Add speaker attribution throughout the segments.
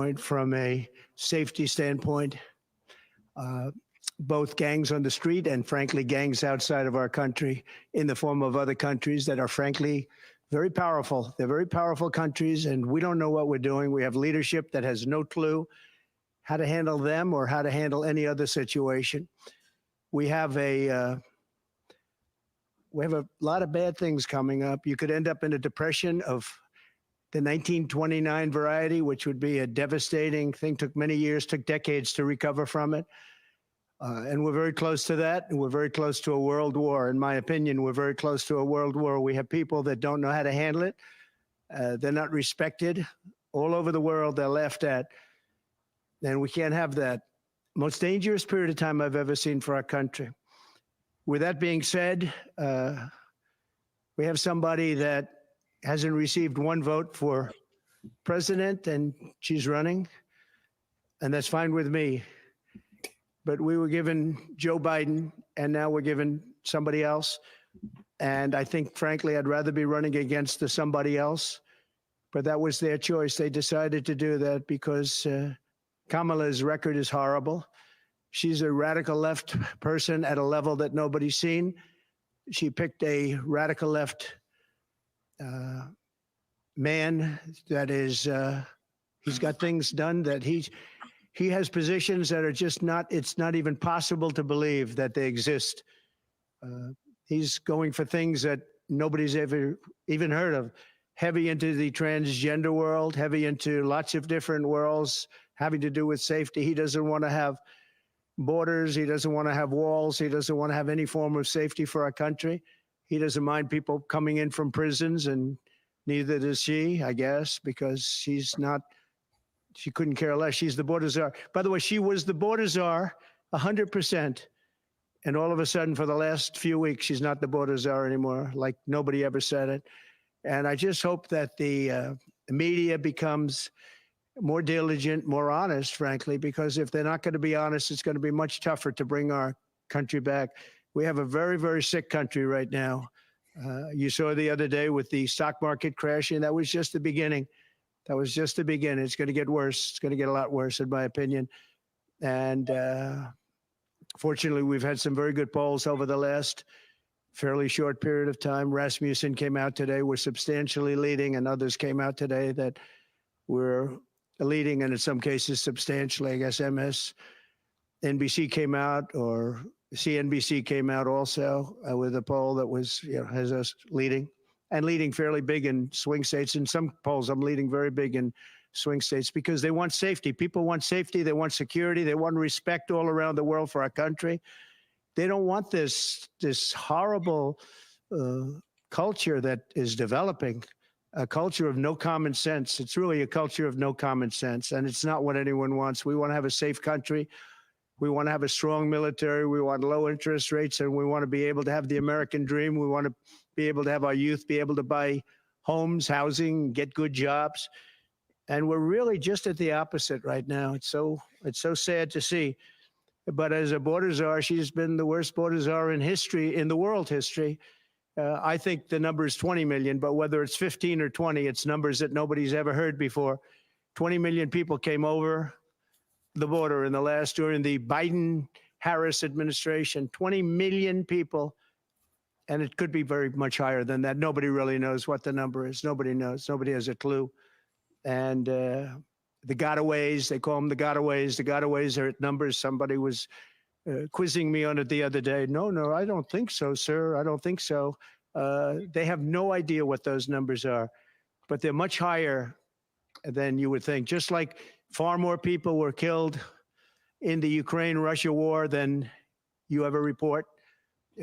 Speaker 1: standpoint, from a safety standpoint, both gangs on the street and, frankly, gangs outside of our country in the form of other countries that are, frankly, very powerful. They're very powerful countries, and we don't know what we're doing. We have leadership that has no clue how to handle them or how to handle any other situation. We have a lot of bad things coming up. You could end up in a depression of the 1929 variety, which would be a devastating thing. Took many years, took decades to recover from it. And we're very close to that, and we're very close to a world war. In my opinion, we're very close to a world war. We have people that don't know how to handle it. They're not respected. All over the world, they're laughed at. And we can't have that. Most dangerous period of time I've ever seen for our country. With that being said, we have somebody that hasn't received one vote for president, and she's running, and that's fine with me. But we were given Joe Biden, and now we're given somebody else. And I think, frankly, I'd rather be running against the somebody else. But that was their choice. They decided to do that because Kamala's record is horrible. She's a radical left person at a level that nobody's seen. She picked a radical left man that is, he's got things done that he has positions that are just not, it's not even possible to believe that they exist. He's going for things that nobody's ever even heard of. Heavy into the transgender world, heavy into lots of different worlds having to do with safety. He doesn't want to have borders. He doesn't want to have walls. He doesn't want to have any form of safety for our country. He doesn't mind people coming in from prisons, and neither does she, I guess, because she's not, she couldn't care less. She's the border czar. By the way, she was the border czar 100%. And all of a sudden, for the last few weeks, she's not the border czar anymore, like nobody ever said it. And I just hope that the media becomes more diligent, more honest, frankly, because if they're not going to be honest, it's going to be much tougher to bring our country back. We have a very, very sick country right now. You saw the other day with the stock market crashing. That was just the beginning. That was just the beginning. It's going to get worse. It's going to get a lot worse, in my opinion. And fortunately, we've had some very good polls over the last fairly short period of time. Rasmussen came out today. We're substantially leading, and others came out today that we're leading, and in some cases substantially. I guess MSNBC came out, or CNBC came out also with a poll that was, has us leading, and leading fairly big in swing states. In some polls, I'm leading very big in swing states because they want safety. People want safety. They want security. They want respect all around the world for our country. They don't want this horrible culture that is developing, a culture of no common sense. It's really a culture of no common sense, and it's not what anyone wants. We want to have a safe country. We want to have a strong military. We want low interest rates, and we want to be able to have the American dream. We want to be able to have our youth be able to buy homes, housing, get good jobs. And we're really just at the opposite right now. It's so sad to see. But as a border czar, she's been the worst border czar in history, in the world history. I think the number is 20 million, but whether it's 15 or 20, it's numbers that nobody's ever heard before. 20 million people came over the border during the Biden-Harris administration. 20 million people, and it could be very much higher than that. Nobody really knows what the number is. Nobody knows. Nobody has a clue. And the gotaways, they call them the gotaways. The gotaways are at numbers. Somebody was quizzing me on it the other day. No, I don't think so, sir. I don't think so. They have no idea what those numbers are, but they're much higher than you would think. Just like far more people were killed in the Ukraine-Russia war than you ever report.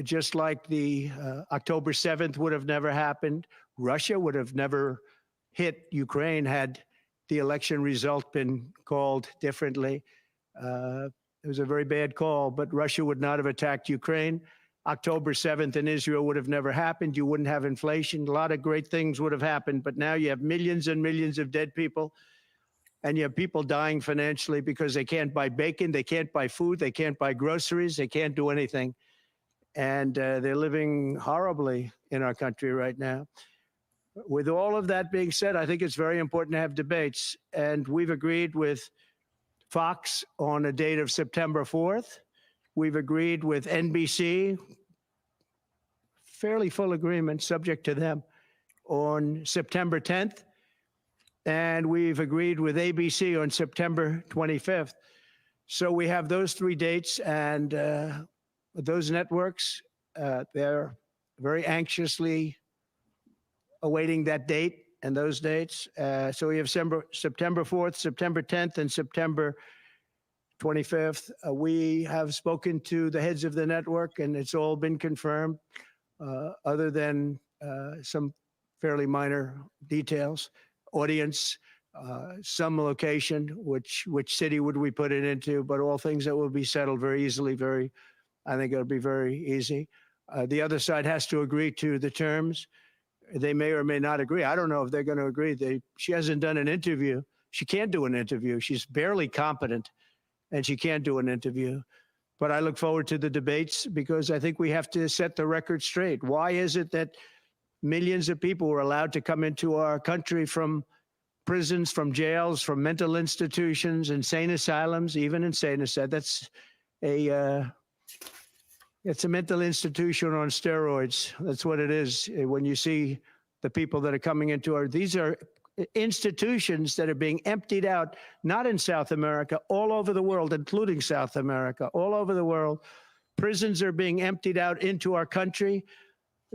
Speaker 1: Just like the October 7th would have never happened. Russia would have never hit Ukraine had the election result been called differently. It was a very bad call, but Russia would not have attacked Ukraine. October 7th in Israel would have never happened. You wouldn't have inflation. A lot of great things would have happened, but now you have millions and millions of dead people, and you have people dying financially because they can't buy bacon, they can't buy food, they can't buy groceries, they can't do anything. And they're living horribly in our country right now. With all of that being said, I think it's very important to have debates. And we've agreed with Fox on a date of September 4th. We've agreed with NBC, fairly full agreement, subject to them, on September 10th. And we've agreed with ABC on September 25th. So we have those 3 dates, and those networks, they're very anxiously awaiting that date and those dates. So we have September 4th, September 10th, and September 25th. We have spoken to the heads of the network, and it's all been confirmed, other than some fairly minor details. Audience, some location, which city would we put it into, but all things that will be settled very easily. I think it'll be very easy. The other side has to agree to the terms. They may or may not agree. I don't know if they're going to agree. She hasn't done an interview. She can't do an interview. She's barely competent, and she can't do an interview. But I look forward to the debates, because I think we have to set the record straight. Why is it that millions of people were allowed to come into our country from prisons, from jails, from mental institutions, insane asylums, even insane asylums? It's a mental institution on steroids. That's what it is. When you see the people that are coming into these are institutions that are being emptied out, not in South America, all over the world, including South America, all over the world. Prisons are being emptied out into our country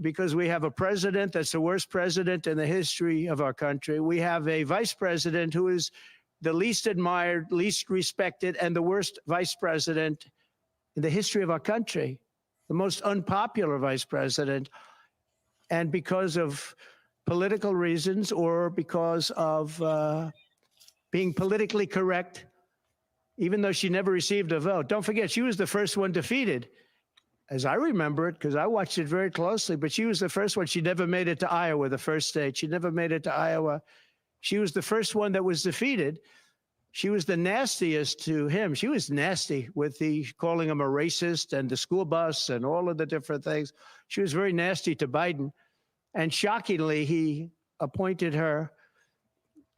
Speaker 1: because we have a president that's the worst president in the history of our country. We have a vice president who is the least admired, least respected, and the worst vice president in the history of our country, the most unpopular vice president. And because of political reasons, or because of being politically correct, even though she never received a vote. Don't forget, she was the first one defeated, as I remember it, because I watched it very closely, but she was the first one. She never made it to Iowa, the first state. She never made it to Iowa. She was the first one that was defeated. She was the nastiest to him. She was nasty with calling him a racist and the school bus and all of the different things. She was very nasty to Biden. And shockingly, he appointed her,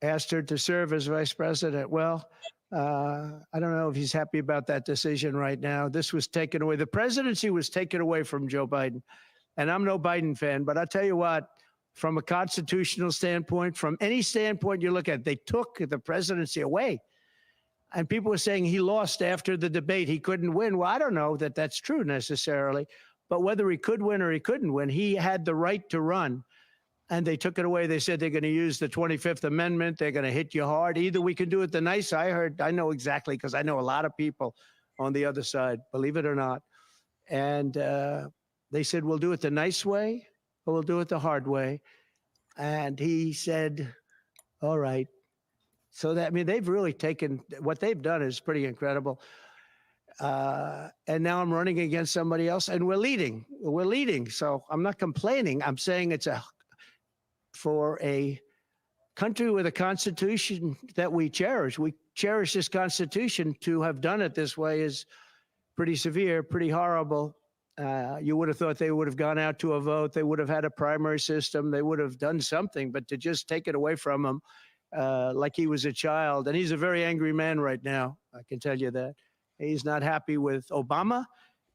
Speaker 1: asked her to serve as vice president. Well, I don't know if he's happy about that decision right now. This was taken away. The presidency was taken away from Joe Biden. And I'm no Biden fan, but I'll tell you what, from a constitutional standpoint, from any standpoint you look at, they took the presidency away. And people were saying he lost after the debate. He couldn't win. Well, I don't know that that's true necessarily. But whether he could win or he couldn't win, he had the right to run. And they took it away. They said they're going to use the 25th Amendment. They're going to hit you hard. Either we can do it the nice. I know exactly, because I know a lot of people on the other side, believe it or not. And they said, we'll do it the nice way, or we'll do it the hard way. And he said, all right. So that, I mean, they've really taken, what they've done is pretty incredible. And now I'm running against somebody else, and we're leading. We're leading. So I'm not complaining. I'm saying for a country with a constitution that we cherish this constitution. To have done it this way is pretty severe, pretty horrible. You would have thought they would have gone out to a vote. They would have had a primary system. They would have done something, but to just take it away from him like he was a child. And he's a very angry man right now. I can tell you that. He's not happy with Obama,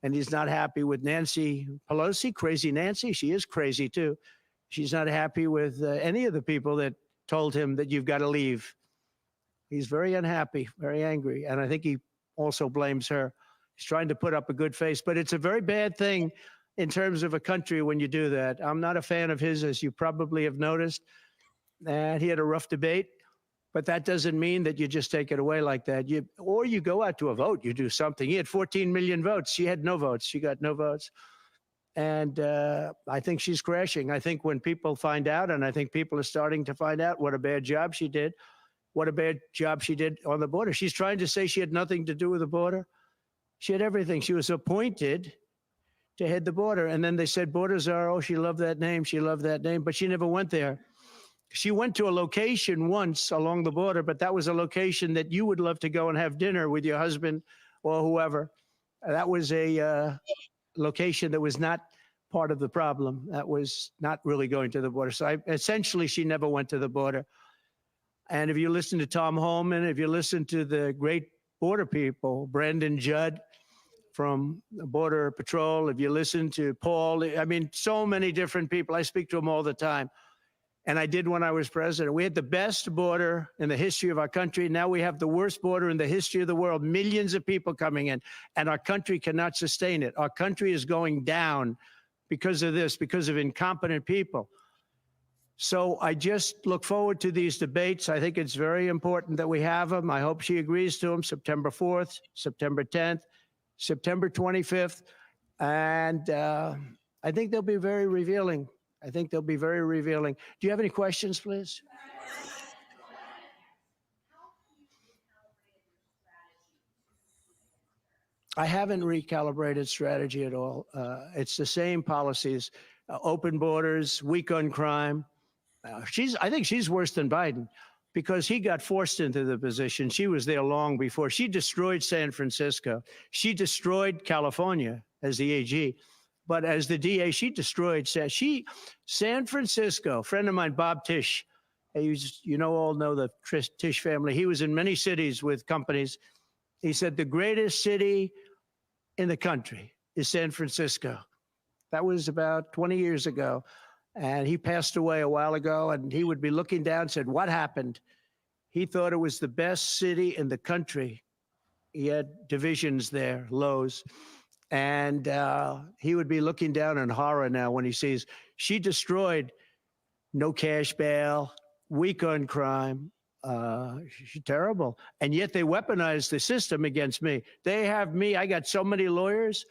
Speaker 1: and he's not happy with Nancy Pelosi, crazy Nancy. She is crazy too. She's not happy with any of the people that told him that you've got to leave. He's very unhappy, very angry. And I think he also blames her. He's trying to put up a good face, but it's a very bad thing in terms of a country when you do that. I'm not a fan of his, as you probably have noticed. And he had a rough debate, but that doesn't mean that you just take it away like that. Or you go out to a vote, you do something. He had 14 million votes. She had no votes. She got no votes. And I think she's crashing. I think when people find out, and I think people are starting to find out what a bad job she did, what a bad job she did on the border. She's trying to say she had nothing to do with the border. She had everything. She was appointed to head the border. And then they said, border czar, oh, she loved that name. She loved that name, but she never went there. She went to a location once along the border, but that was a location that you would love to go and have dinner with your husband or whoever. That was a location that was not part of the problem. That was not really going to the border. So essentially, she never went to the border. And if you listen to Tom Homan, if you listen to the great border people, Brandon Judd from Border Patrol, if you listen to Paul, I mean, so many different people. I speak to them all the time. And I did when I was president. We had the best border in the history of our country. Now we have the worst border in the history of the world. Millions of people coming in, and our country cannot sustain it. Our country is going down because of this, because of incompetent people. So I just look forward to these debates. I think it's very important that we have them. I hope she agrees to them, September 4th, September 10th, September 25th. And I think they'll be very revealing. I think they'll be very revealing. Do you have any questions, please? I haven't recalibrated strategy at all. It's the same policies, open borders, weak on crime. I think she's worse than Biden because he got forced into the position. She was there long before. She destroyed San Francisco. She destroyed California as the AG. But as the DA, she destroyed San Francisco. A friend of mine, Bob Tisch, all know the Tisch family. He was in many cities with companies. He said the greatest city in the country is San Francisco. That was about 20 years ago. And he passed away a while ago, and he would be looking down and said, what happened? He thought it was the best city in the country. He had divisions there, lows. And he would be looking down in horror now when he sees she destroyed no cash bail, weak on crime. She's terrible. And yet they weaponized the system against me. They have me. I got so many lawyers.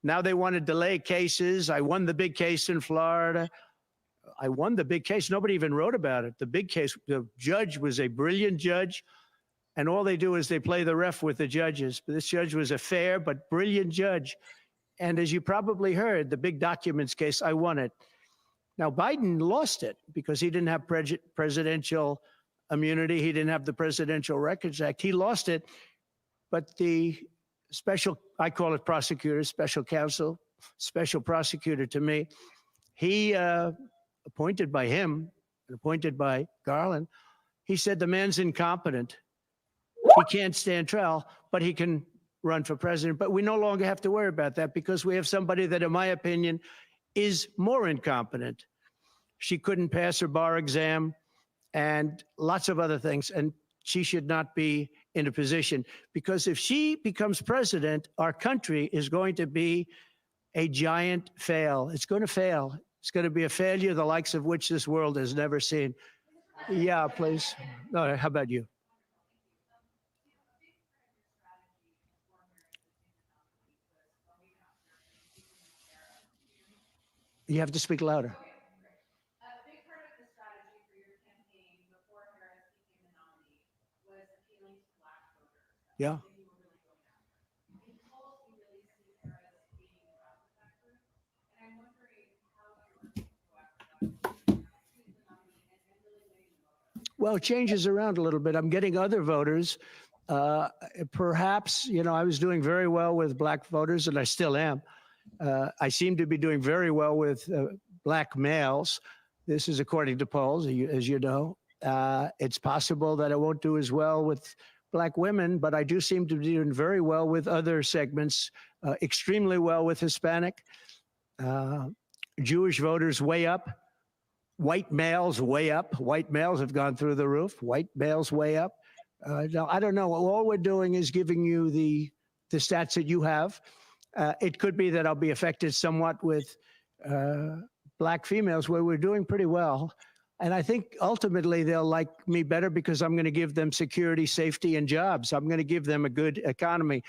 Speaker 1: Now they want to delay cases. I won the big case in Florida. I won the big case. Nobody even wrote about it. The big case, the judge was a brilliant judge. And all they do is they play the ref with the judges. But this judge was a fair but brilliant judge. And as you probably heard, the big documents case, I won it. Now, Biden lost it because he didn't have presidential immunity. He didn't have the Presidential Records Act. He lost it. But the special, I call it prosecutor, special counsel, special prosecutor to me, he appointed by him, appointed by Garland, he said the man's incompetent. He can't stand trial, but he can run for president. But we no longer have to worry about that because we have somebody that, in my opinion, is more incompetent. She couldn't pass her bar exam and lots of other things. And she should not be in a position because if she becomes president, our country is going to be a giant fail. It's going to fail. It's going to be a failure the likes of which this world has never seen. Yeah, please. All right, how about you? You have to speak louder. Yeah. Well, it changes around a little bit. I'm getting other voters. Perhaps, I was doing very well with black voters, and I still am. I seem to be doing very well with black males. This is according to polls, as you know. It's possible that I won't do as well with black women, but I do seem to be doing very well with other segments, extremely well with Hispanic. Jewish voters way up. White males way up. White males have gone through the roof. White males way up. Now, I don't know. All we're doing is giving you the stats that you have. It could be that I'll be affected somewhat with black females where we're doing pretty well. And I think ultimately they'll like me better because I'm going to give them security, safety, and jobs. I'm going to give them a good economy.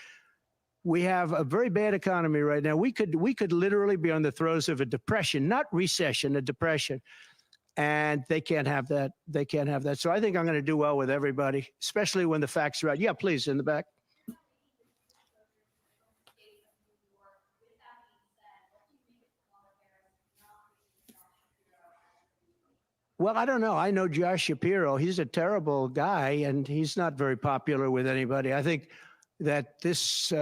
Speaker 1: We have a very bad economy right now. We could literally be on the throes of a depression, not recession, a depression. And they can't have that. They can't have that. So I think I'm going to do well with everybody, especially when the facts are right. Yeah, please, in the back. Well, I don't know. I know Josh Shapiro. He's a terrible guy, and he's not very popular with anybody. I think that this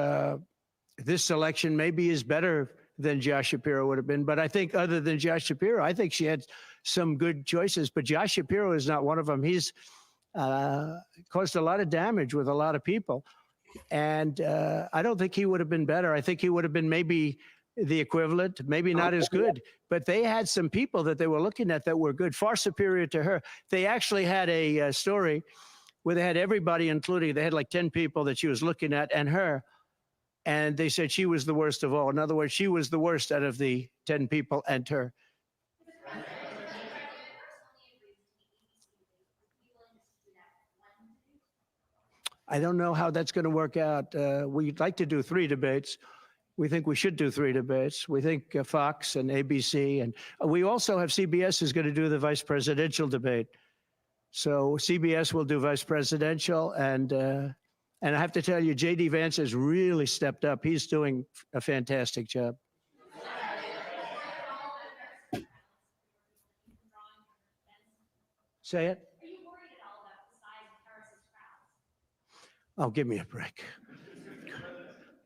Speaker 1: election maybe is better than Josh Shapiro would have been. But I think other than Josh Shapiro, I think she had some good choices. But Josh Shapiro is not one of them. He's caused a lot of damage with a lot of people. And I don't think he would have been better. I think he would have been maybe the equivalent, maybe not as good. But they had some people that they were looking at that were good, far superior to her. They actually had a story where they had everybody, including, they had like 10 people that she was looking at and her. And they said she was the worst of all. In other words, she was the worst out of the 10 people and her. I don't know how that's going to work out. We'd like to do 3 debates. We think we should do 3 debates. We think Fox and ABC. And we also have CBS is going to do the vice presidential debate. So CBS will do vice presidential. And I have to tell you, J.D. Vance has really stepped up. He's doing a fantastic job. Say it. Are you worried at all about the size of Harris's crowds? Oh, give me a break.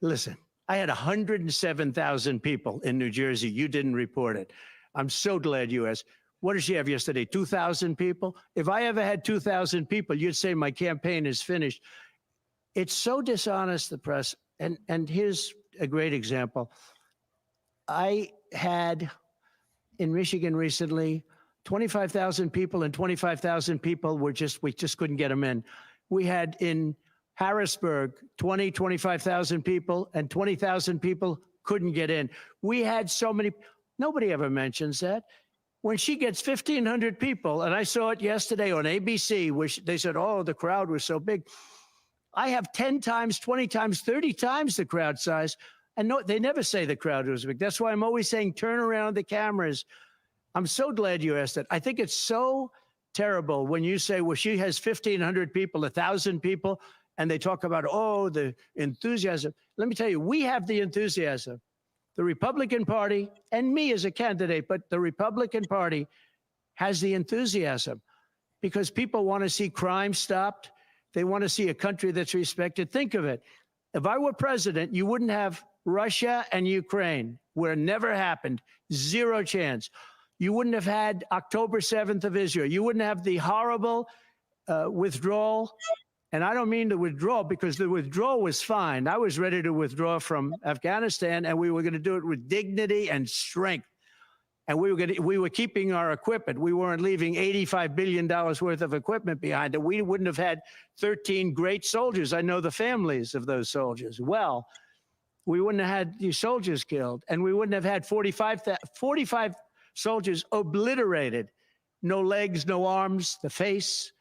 Speaker 1: Listen, I had 107,000 people in New Jersey. You didn't report it. I'm so glad you asked. What did she have yesterday? 2,000 people? If I ever had 2,000 people, you'd say my campaign is finished. It's so dishonest, the press. And here's a great example. I had in Michigan recently 25,000 people, and 25,000 people we just couldn't get them in. We had in Harrisburg 25,000 people, and 20,000 people couldn't get in. We had so many, nobody ever mentions that. When she gets 1,500 people, and I saw it yesterday on ABC, which they said, oh, the crowd was so big. I have 10 times, 20 times, 30 times the crowd size. And no, they never say the crowd was big. That's why I'm always saying, turn around the cameras. I'm so glad you asked that. I think it's so terrible when you say, well, she has 1,500 people, 1,000 people, and they talk about, oh, the enthusiasm. Let me tell you, we have the enthusiasm. The Republican Party, and me as a candidate, but the Republican Party has the enthusiasm because people want to see crime stopped. They want to see a country that's respected. Think of it. If I were president, you wouldn't have Russia and Ukraine, where it never happened, 0 chance. You wouldn't have had October 7th of Israel. You wouldn't have the horrible withdrawal. And I don't mean the withdrawal, because the withdrawal was fine. I was ready to withdraw from Afghanistan, and we were going to do it with dignity and strength. And we were keeping our equipment. We weren't leaving $85 billion worth of equipment behind. And we wouldn't have had 13 great soldiers. I know the families of those soldiers well. We wouldn't have had these soldiers killed. And we wouldn't have had 45 soldiers obliterated. No legs, no arms, the face.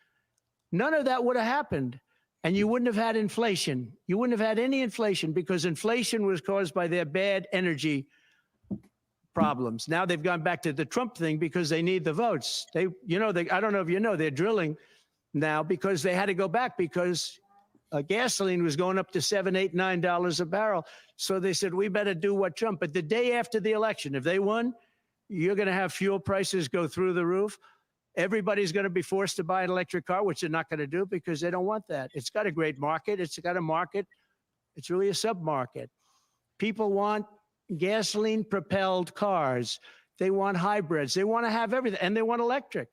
Speaker 1: None of that would have happened. And you wouldn't have had inflation. You wouldn't have had any inflation, because inflation was caused by their bad energy problems. Now they've gone back to the Trump thing because they need the votes. I don't know if you know, they're drilling now because they had to go back because gasoline was going up to $7, $8, $9 a barrel. So they said, we better do what Trump. But the day after the election, if they won, you're going to have fuel prices go through the roof. Everybody's going to be forced to buy an electric car, which they're not going to do because they don't want that. It's got a great market. It's got a market. It's really a sub-market. People want gasoline-propelled cars. They want hybrids. They want to have everything, and they want electric.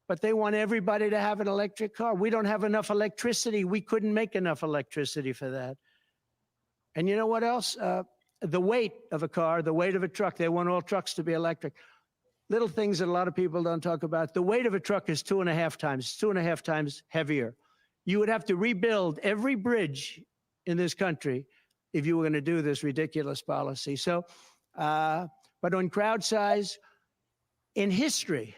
Speaker 1: But they want everybody to have an electric car. We don't have enough electricity. We couldn't make enough electricity for that. And you know what else? The weight of a car, the weight of a truck. They want all trucks to be electric. Little things that a lot of people don't talk about. The weight of a truck is 2.5 times heavier. You would have to rebuild every bridge in this country if you were going to do this ridiculous policy. So, but on crowd size, in history,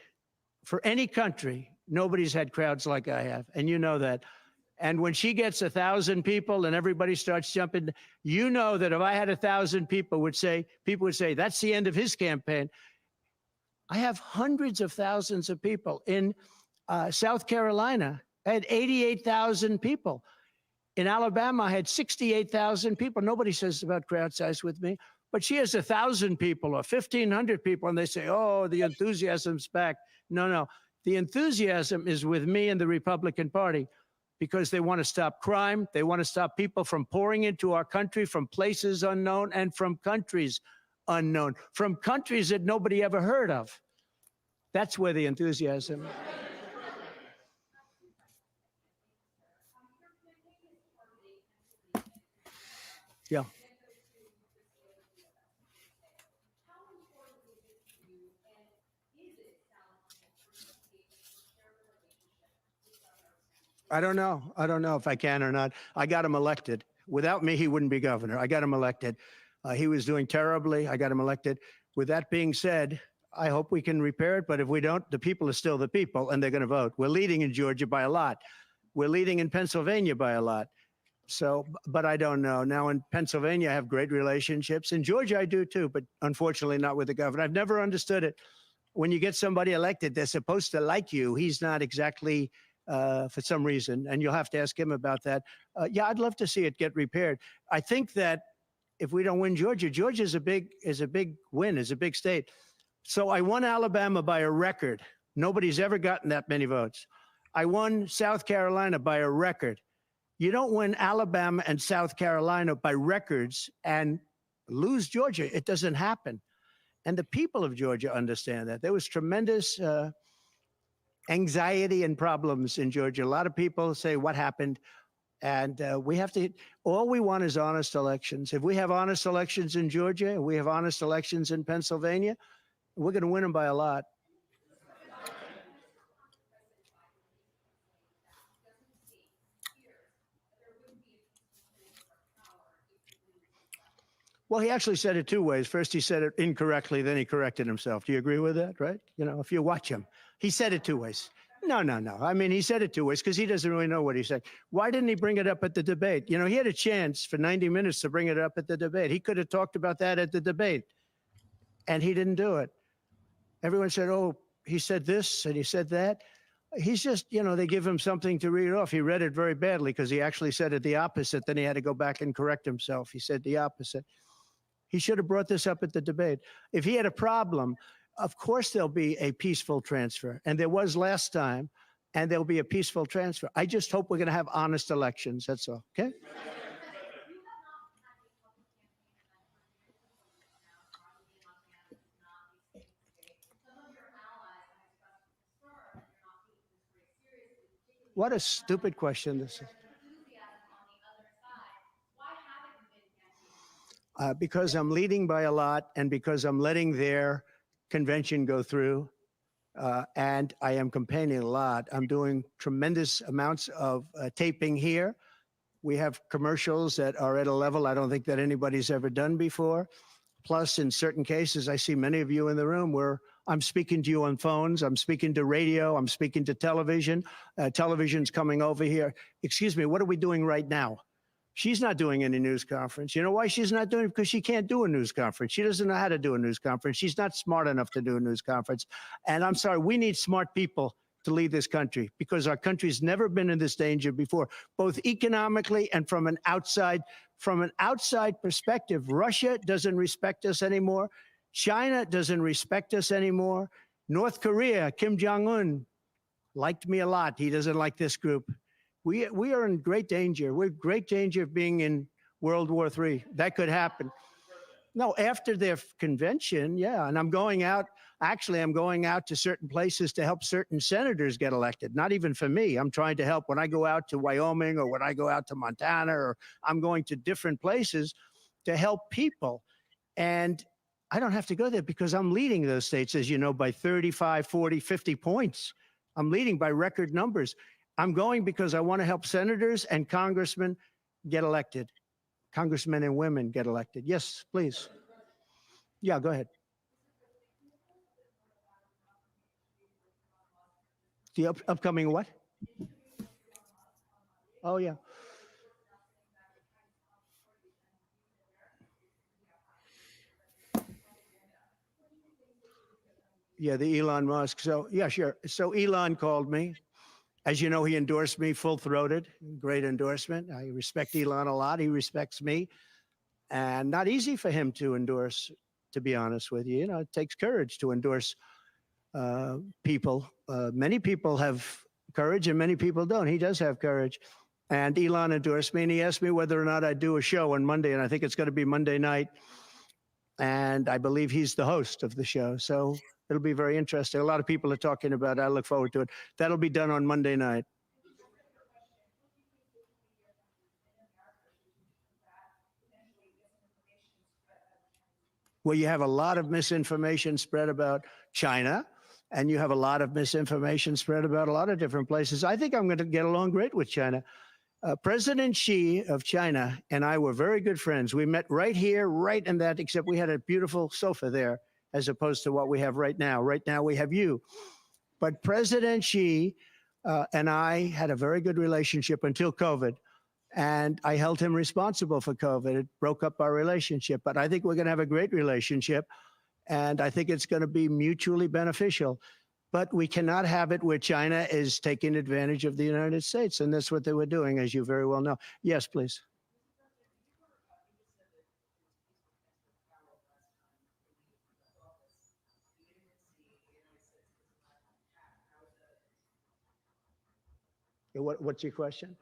Speaker 1: for any country, nobody's had crowds like I have, and you know that. And when she gets 1,000 people and everybody starts jumping, you know that if I had 1,000 people would say, that's the end of his campaign. I have hundreds of thousands of people. In South Carolina, I had 88,000 people. In Alabama, I had 68,000 people. Nobody says about crowd size with me, but she has 1,000 people or 1,500 people, and they say, oh, the enthusiasm's back. No, no. The enthusiasm is with me and the Republican Party, because they want to stop crime. They want to stop people from pouring into our country from places unknown and from countries unknown, from countries that nobody ever heard of. That's where the enthusiasm. Yeah. I don't know. I don't know if I can or not. I got him elected. Without me, he wouldn't be governor. I got him elected. He was doing terribly. I got him elected. With that being said, I hope we can repair it. But if we don't, the people are still the people, and they're going to vote. We're leading in Georgia by a lot. We're leading in Pennsylvania by a lot. So, but I don't know. Now in Pennsylvania, I have great relationships. In Georgia, I do too, but unfortunately not with the governor. I've never understood it. When you get somebody elected, they're supposed to like you. He's not exactly for some reason, and you'll have to ask him about that. Yeah, I'd love to see it get repaired. I think that if we don't win Georgia, Georgia is a big win, is a big state. So I won Alabama by a record. Nobody's ever gotten that many votes. I won South Carolina by a record. You don't win Alabama and South Carolina by records and lose Georgia. It doesn't happen. And the people of Georgia understand that. There was tremendous anxiety and problems in Georgia. A lot of people say, what happened? And we have to, all we want is honest elections. If we have honest elections in Georgia, we have honest elections in Pennsylvania, we're going to win them by a lot. Well, he actually said it two ways. First, he said it incorrectly, then he corrected himself. Do you agree with that, right? You know, if you watch him, he said it two ways. No. I mean, he said it two ways because he doesn't really know what he said. Why didn't he bring it up at the debate? You know, he had a chance for 90 minutes to bring it up at the debate. He could have talked about that at the debate, and he didn't do it. Everyone said, oh, he said this and he said that. He's just, you know, they give him something to read off. He read it very badly because he actually said it the opposite. Then he had to go back and correct himself. He said the opposite. He should have brought this up at the debate. If he had a problem, of course there'll be a peaceful transfer. And there was last time, and there'll be a peaceful transfer. I just hope we're going to have honest elections. That's all, okay? What a stupid question this is. Because I'm leading by a lot and because I'm letting their convention go through and I am campaigning a lot. I'm doing tremendous amounts of taping here. We have commercials that are at a level I don't think that anybody's ever done before. Plus, in certain cases, I see many of you in the room where I'm speaking to you on phones, I'm speaking to radio, I'm speaking to television. Television's coming over here. Excuse me, what are we doing right now? She's not doing any news conference. You know why she's not doing it? Because she can't do a news conference. She doesn't know how to do a news conference. She's not smart enough to do a news conference. And I'm sorry, we need smart people to lead this country because our country's never been in this danger before, both economically and from an outside perspective. Russia doesn't respect us anymore. China doesn't respect us anymore. North Korea, Kim Jong-un liked me a lot. He doesn't like this group. We are in great danger. We're in great danger of being in World War III. That could happen. No, after their convention, yeah. And I'm going out. Actually, I'm going out to certain places to help certain senators get elected. Not even for me. I'm trying to help when I go out to Wyoming or when I go out to Montana, or I'm going to different places to help people. And I don't have to go there because I'm leading those states, as you know, by 35, 40, 50 points. I'm leading by record numbers. I'm going because I want to help senators and congressmen get elected. Congressmen and women get elected. Yes, please. Yeah, go ahead. The upcoming what? Oh, yeah. Yeah, the Elon Musk. So, yeah, sure. So Elon called me. As you know, he endorsed me full-throated. Great endorsement. I respect Elon a lot. He respects me. And not easy for him to endorse, to be honest with you. You know, it takes courage to endorse people. Many people have courage, and many people don't. He does have courage. And Elon endorsed me, and he asked me whether or not I'd do a show on Monday, and I think it's going to be Monday night. And I believe he's the host of the show. So it'll be very interesting. A lot of people are talking about it. I look forward to it. That'll be done on Monday night. Well, you have a lot of misinformation spread about China, and you have a lot of misinformation spread about a lot of different places. I think I'm going to get along great with China. President Xi of China and I were very good friends. We met right here, right in that, except we had a beautiful sofa there, as opposed to what we have right now. Right now, we have you. But President Xi and I had a very good relationship until COVID. And I held him responsible for COVID. It broke up our relationship. But I think we're going to have a great relationship. And I think it's going to be mutually beneficial. But we cannot have it where China is taking advantage of the United States. And that's what they were doing, as you very well know. Yes, please. What's your question?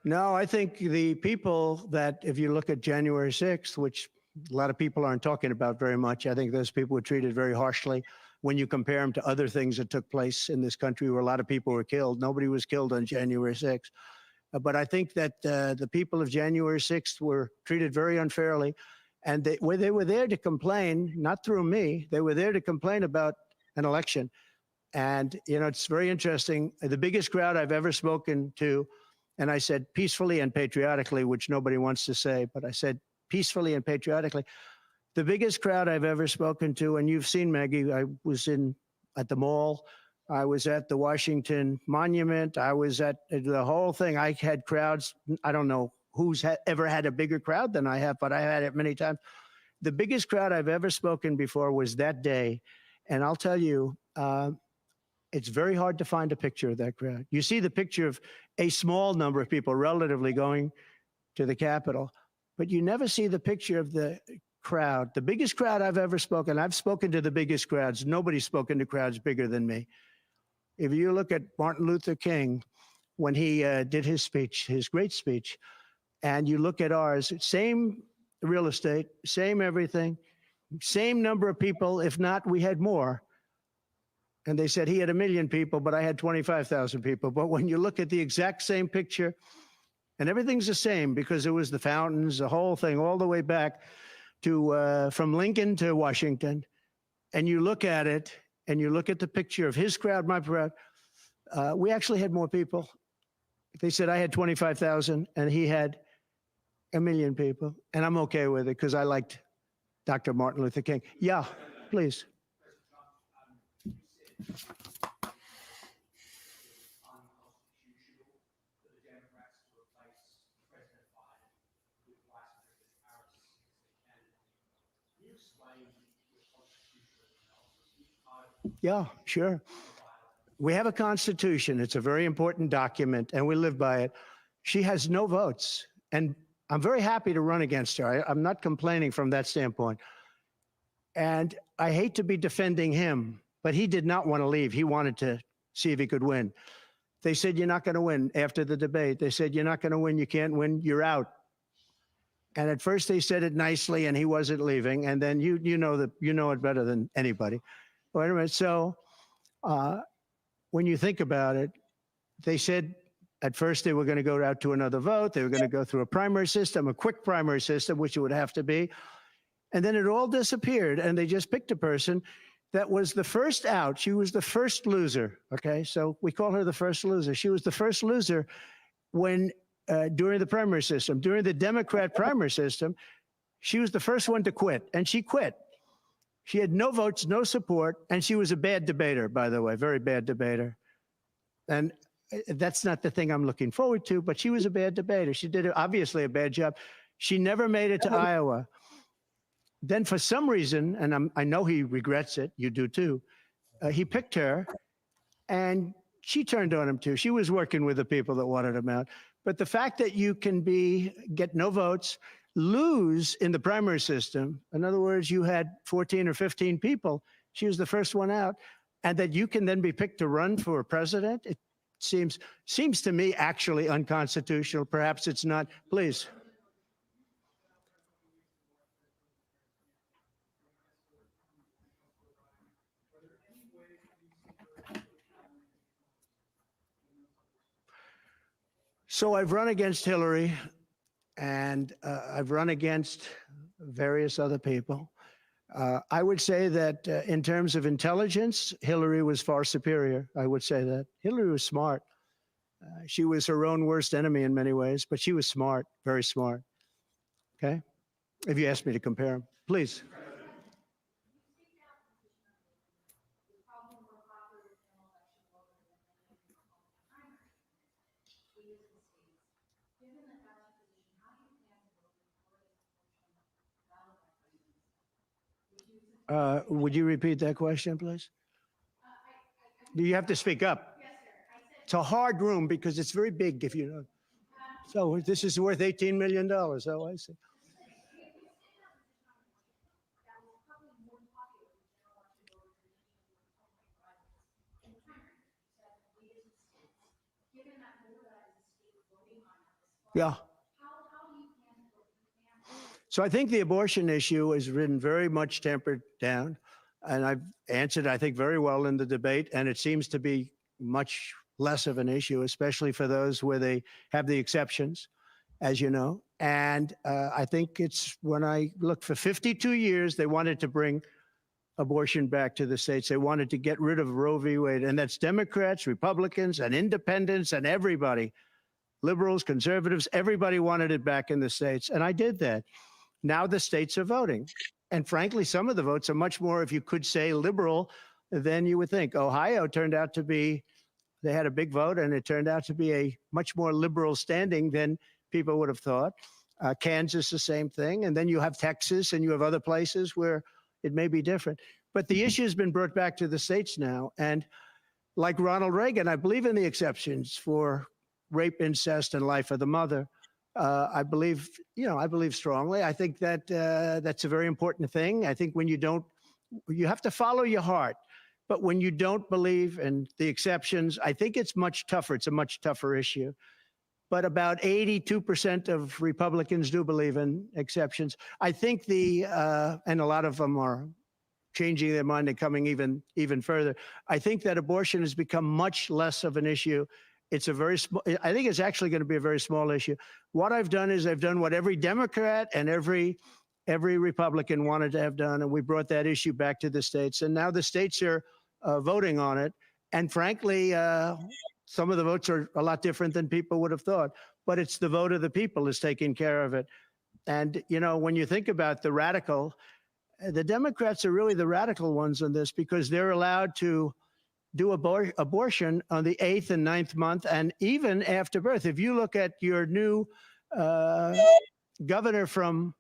Speaker 1: No, I think the people that, if you look at January 6th, which a lot of people aren't talking about very much, I think those people were treated very harshly when you compare them to other things that took place in this country where a lot of people were killed. Nobody was killed on January 6th. But I think that the people of January 6th were treated very unfairly. And they were there to complain, not through me, they were there to complain about an election. And, you know, it's very interesting. The biggest crowd I've ever spoken to, and I said peacefully and patriotically, which nobody wants to say, but I said peacefully and patriotically. The biggest crowd I've ever spoken to, and you've seen, Maggie, I was at the mall, I was at the Washington Monument, I was at the whole thing. I had crowds, I don't know who's ever had a bigger crowd than I have, but I had it many times. The biggest crowd I've ever spoken before was that day. And I'll tell you, it's very hard to find a picture of that crowd. You see the picture of a small number of people relatively going to the Capitol, but you never see the picture of the crowd. The biggest crowd I've ever spoken, I've spoken to the biggest crowds. Nobody's spoken to crowds bigger than me. If you look at Martin Luther King, when he did his speech, his great speech, and you look at ours, same real estate, same everything, same number of people, if not, we had more. And they said he had 1 million people, but I had 25,000 people. But when you look at the exact same picture, and everything's the same because it was the fountains, the whole thing, all the way back to from Lincoln to Washington, and you look at it, and you look at the picture of his crowd, my crowd, we actually had more people. They said I had 25,000, and he had 1 million people, and I'm okay with it because I liked Dr. Martin Luther King. Yeah, please. Yeah, sure. We have a constitution. It's a very important document, and we live by it. She has no votes, and I'm very happy to run against her. I'm not complaining from that standpoint. And I hate to be defending him, but he did not want to leave. He wanted to see if he could win. They said, you're not going to win. After the debate, they said, you're not going to win. You can't win. You're out. And at first they said it nicely, and he wasn't leaving. And then you know it better than anybody. Wait a minute. So when you think about it, they said at first they were going to go out to another vote. They were going to go through a primary system, a quick primary system, which it would have to be. And then it all disappeared, and they just picked a person that was the first out. She was the first loser, okay? So we call her the first loser. She was the first loser when, during the primary system. During the Democrat primary system, she was the first one to quit, and she quit. She had no votes, no support, and she was a bad debater, by the way, very bad debater. And that's not the thing I'm looking forward to, but she was a bad debater. She did obviously a bad job. She never made it to Iowa. Then for some reason, and I know he regrets it, you do too, he picked her, and she turned on him too. She was working with the people that wanted him out. But the fact that you can get no votes, lose in the primary system, in other words, you had 14 or 15 people, She was the first one out. And that you can then be picked to run for president, it seems to me actually unconstitutional. Perhaps it's not. Please. So I've run against Hillary, and I've run against various other people. I would say that in terms of intelligence, Hillary was far superior. I would say that. Hillary was smart. She was her own worst enemy in many ways, but she was smart, very smart. Okay? If you ask me to compare them, please. Would you repeat that question, please? You have to speak up. It's a hard room because it's very big, if you know. So this is worth $18 million. Oh, I see. Yeah. So I think the abortion issue has been very much tempered down, and I've answered, I think, very well in the debate, and it seems to be much less of an issue, especially for those where they have the exceptions, as you know. And I think it's when I look for 52 years, they wanted to bring abortion back to the states. They wanted to get rid of Roe v. Wade, and that's Democrats, Republicans, and independents, and everybody, liberals, conservatives, everybody wanted it back in the states, and I did that. Now the states are voting. And frankly, some of the votes are much more, if you could say, liberal than you would think. Ohio turned out to be, they had a big vote, and it turned out to be a much more liberal standing than people would have thought. Kansas, the same thing. And then you have Texas, and you have other places where it may be different. But the issue has been brought back to the states now. And like Ronald Reagan, I believe in the exceptions for rape, incest, and life of the mother. I believe strongly. I think that that's a very important thing. I think when you have to follow your heart. But when you don't believe in the exceptions, I think it's much tougher. It's a much tougher issue. But about 82% of Republicans do believe in exceptions. I think and a lot of them are changing their mind and coming even further. I think that abortion has become much less of an issue. It's a very small, I think it's actually going to be a very small issue. What I've done is I've done what every Democrat and every Republican wanted to have done, and we brought that issue back to the states. And now the states are voting on it. And frankly, some of the votes are a lot different than people would have thought. But it's the vote of the people is taking care of it. And, you know, when you think about the Democrats are really the radical ones on this because they're allowed to do abortion on the 8th and 9th month and even after birth. If you look at your new governor from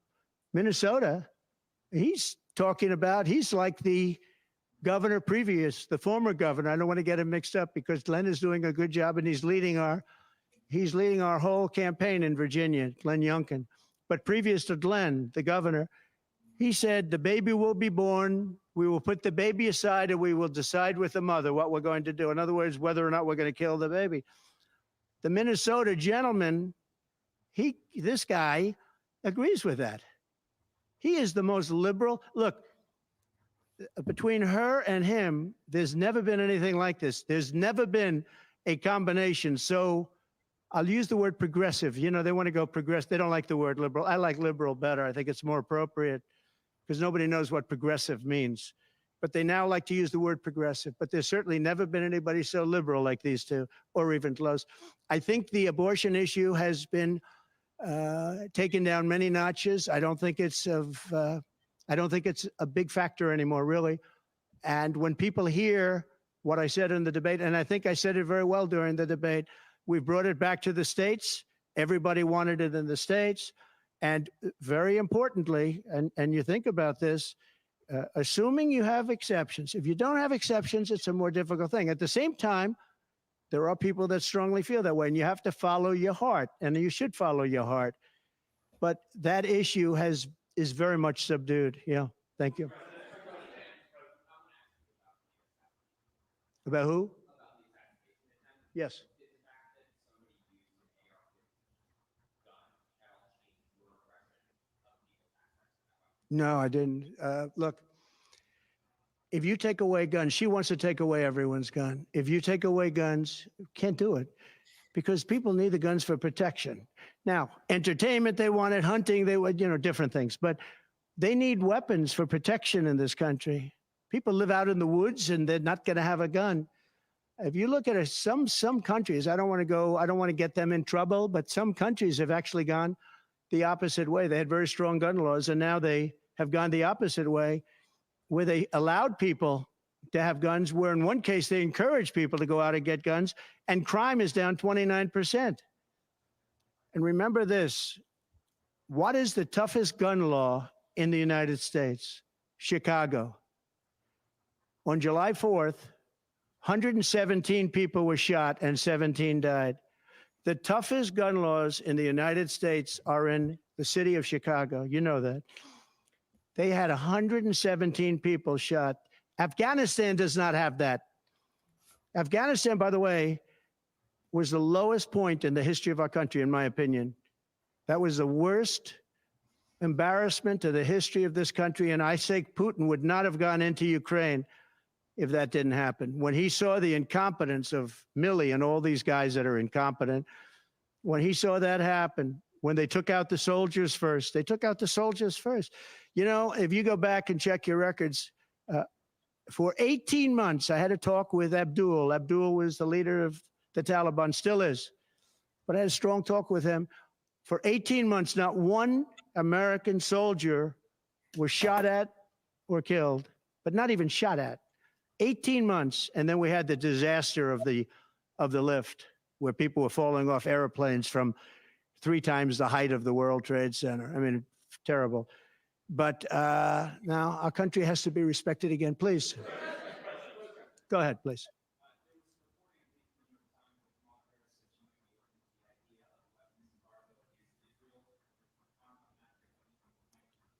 Speaker 1: Minnesota, he's like the governor previous, the former governor. I don't want to get him mixed up because Glenn is doing a good job and he's leading our whole campaign in Virginia, Glenn Youngkin. But previous to Glenn, the governor, he said, the baby will be born. We will put the baby aside and we will decide with the mother what we're going to do. In other words, whether or not we're going to kill the baby. The Minnesota gentleman, this guy agrees with that. He is the most liberal. Look, between her and him, there's never been anything like this. There's never been a combination. So I'll use the word progressive. You know, they want to go progressive. They don't like the word liberal. I like liberal better. I think it's more appropriate because nobody knows what progressive means. But they now like to use the word progressive. But there's certainly never been anybody so liberal like these two, or even close. I think the abortion issue has been taken down many notches. I don't think it's a big factor anymore, really. And when people hear what I said in the debate, and I think I said it very well during the debate, we brought it back to the states. Everybody wanted it in the states. And very importantly, and you think about this, assuming you have exceptions. If you don't have exceptions, it's a more difficult thing. At the same time, there are people that strongly feel that way, and you have to follow your heart, and you should follow your heart. But that issue is very much subdued. Yeah, thank you. About who? Yes. No, I didn't. Look, if you take away guns, she wants to take away everyone's gun. If you take away guns, can't do it because people need the guns for protection. Now, entertainment, they wanted, hunting, they would, different things, but they need weapons for protection in this country. People live out in the woods and they're not going to have a gun. If you look at it, some countries, I don't want to get them in trouble, but some countries have actually gone the opposite way. They had very strong gun laws, and now they have gone the opposite way, where they allowed people to have guns, where in one case they encouraged people to go out and get guns, and crime is down 29%. And remember this, what is the toughest gun law in the United States? Chicago. On July 4th, 117 people were shot and 17 died. The toughest gun laws in the United States are in the city of Chicago. You know that. They had 117 people shot. Afghanistan does not have that. Afghanistan, by the way, was the lowest point in the history of our country, in my opinion. That was the worst embarrassment to the history of this country. And I say Putin would not have gone into Ukraine if that didn't happen. When he saw the incompetence of Milley and all these guys that are incompetent, when he saw that happen, when they took out the soldiers first, they took out the soldiers first. If you go back and check your records, for 18 months, I had a talk with Abdul. Abdul was the leader of the Taliban, still is. But I had a strong talk with him. For 18 months, not one American soldier was shot at or killed, but not even shot at. 18 months, and then we had the disaster of the lift, where people were falling off airplanes from 3 times the height of the World Trade Center. I mean, terrible. But now our country has to be respected again. Please. Go ahead, please.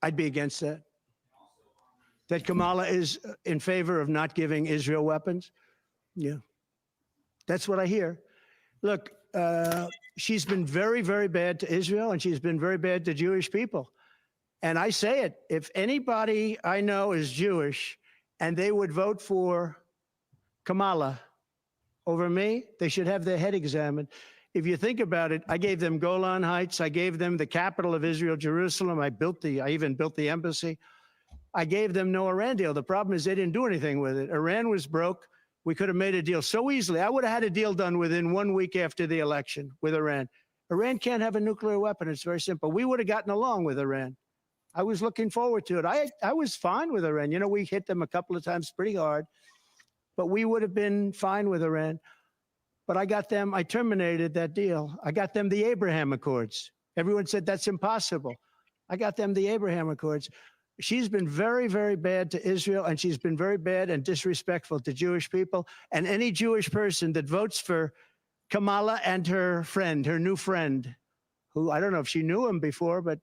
Speaker 1: I'd be against that. That Kamala is in favor of not giving Israel weapons? Yeah. That's what I hear. Look, she's been very, very bad to Israel, and she's been very bad to Jewish people. And I say it, if anybody I know is Jewish and they would vote for Kamala over me, they should have their head examined. If you think about it, I gave them Golan Heights. I gave them the capital of Israel, Jerusalem. I even built the embassy. I gave them no Iran deal. The problem is they didn't do anything with it. Iran was broke. We could have made a deal so easily. I would have had a deal done within 1 week after the election with Iran. Iran can't have a nuclear weapon. It's very simple. We would have gotten along with Iran. I was looking forward to it. I was fine with Iran. We hit them a couple of times pretty hard, but we would have been fine with Iran. But I terminated that deal. I got them the Abraham Accords. Everyone said that's impossible. I got them the Abraham Accords. She's been very, very bad to Israel, and she's been very bad and disrespectful to Jewish people. And any Jewish person that votes for Kamala and her friend, her new friend, who I don't know if she knew him before, but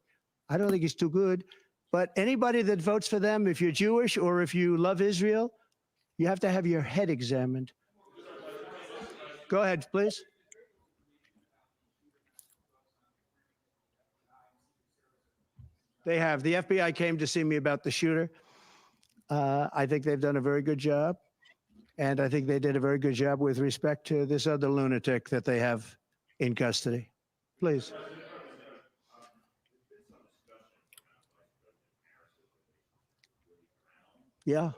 Speaker 1: I don't think he's too good. But anybody that votes for them, if you're Jewish or if you love Israel, you have to have your head examined. Go ahead, please. They have. The FBI came to see me about the shooter. I think they've done a very good job. And I think they did a very good job with respect to this other lunatic that they have in custody. Please. Yeah.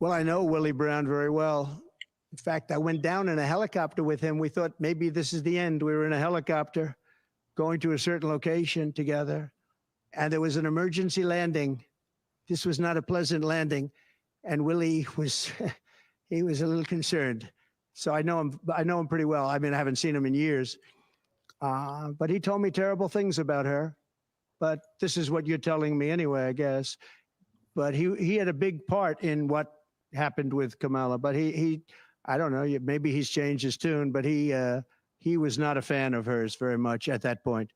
Speaker 1: Well, I know Willie Brown very well. In fact, I went down in a helicopter with him. We thought maybe this is the end. We were in a helicopter going to a certain location together, and there was an emergency landing. This was not a pleasant landing, and Willie was, he was a little concerned. So I know him pretty well. I mean, I haven't seen him in years, but he told me terrible things about her. But this is what you're telling me anyway, I guess. But he had a big part in what happened with Kamala. But I don't know, maybe he's changed his tune, but he was not a fan of hers very much at that point.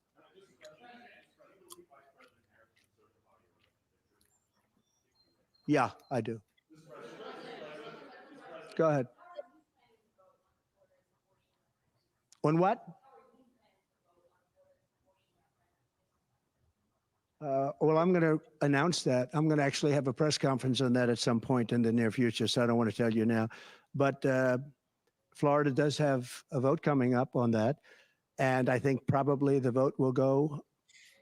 Speaker 1: Yeah, I do. Go ahead. On what? Well, I'm going to announce that. I'm going to actually have a press conference on that at some point in the near future, so I don't want to tell you now. But Florida does have a vote coming up on that, and I think probably the vote will go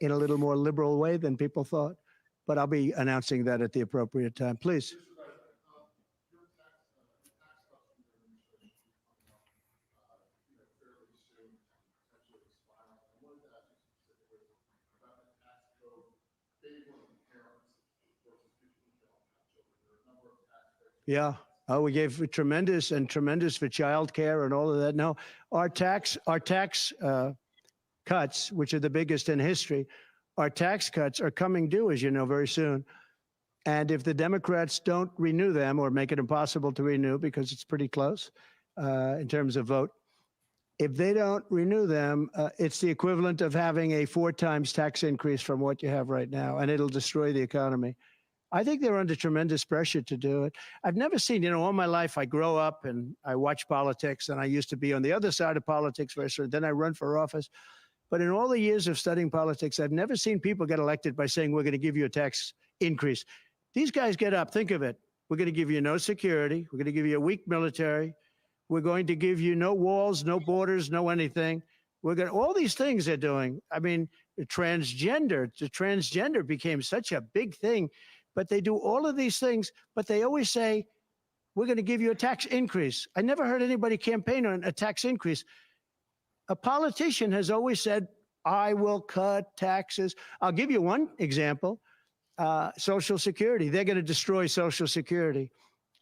Speaker 1: in a little more liberal way than people thought. But I'll be announcing that at the appropriate time. Please. Yeah. Oh, we gave tremendous for childcare and all of that. No, our tax cuts, which are the biggest in history, our tax cuts are coming due, as you know, very soon. And if the Democrats don't renew them or make it impossible to renew because it's pretty close in terms of vote, if they don't renew them, it's the equivalent of having a 4 times tax increase from what you have right now, and it'll destroy the economy. I think they're under tremendous pressure to do it. I've never seen, all my life I grow up and I watch politics, and I used to be on the other side of politics first, then I run for office. But in all the years of studying politics, I've never seen people get elected by saying, we're going to give you a tax increase. These guys get up, think of it. We're going to give you no security. We're going to give you a weak military. We're going to give you no walls, no borders, no anything. We're going to, all these things they're doing. I mean, the transgender became such a big thing, but they do all of these things, but they always say, we're going to give you a tax increase. I never heard anybody campaign on a tax increase. A politician has always said, I will cut taxes. I'll give you one example, Social Security. They're going to destroy Social Security.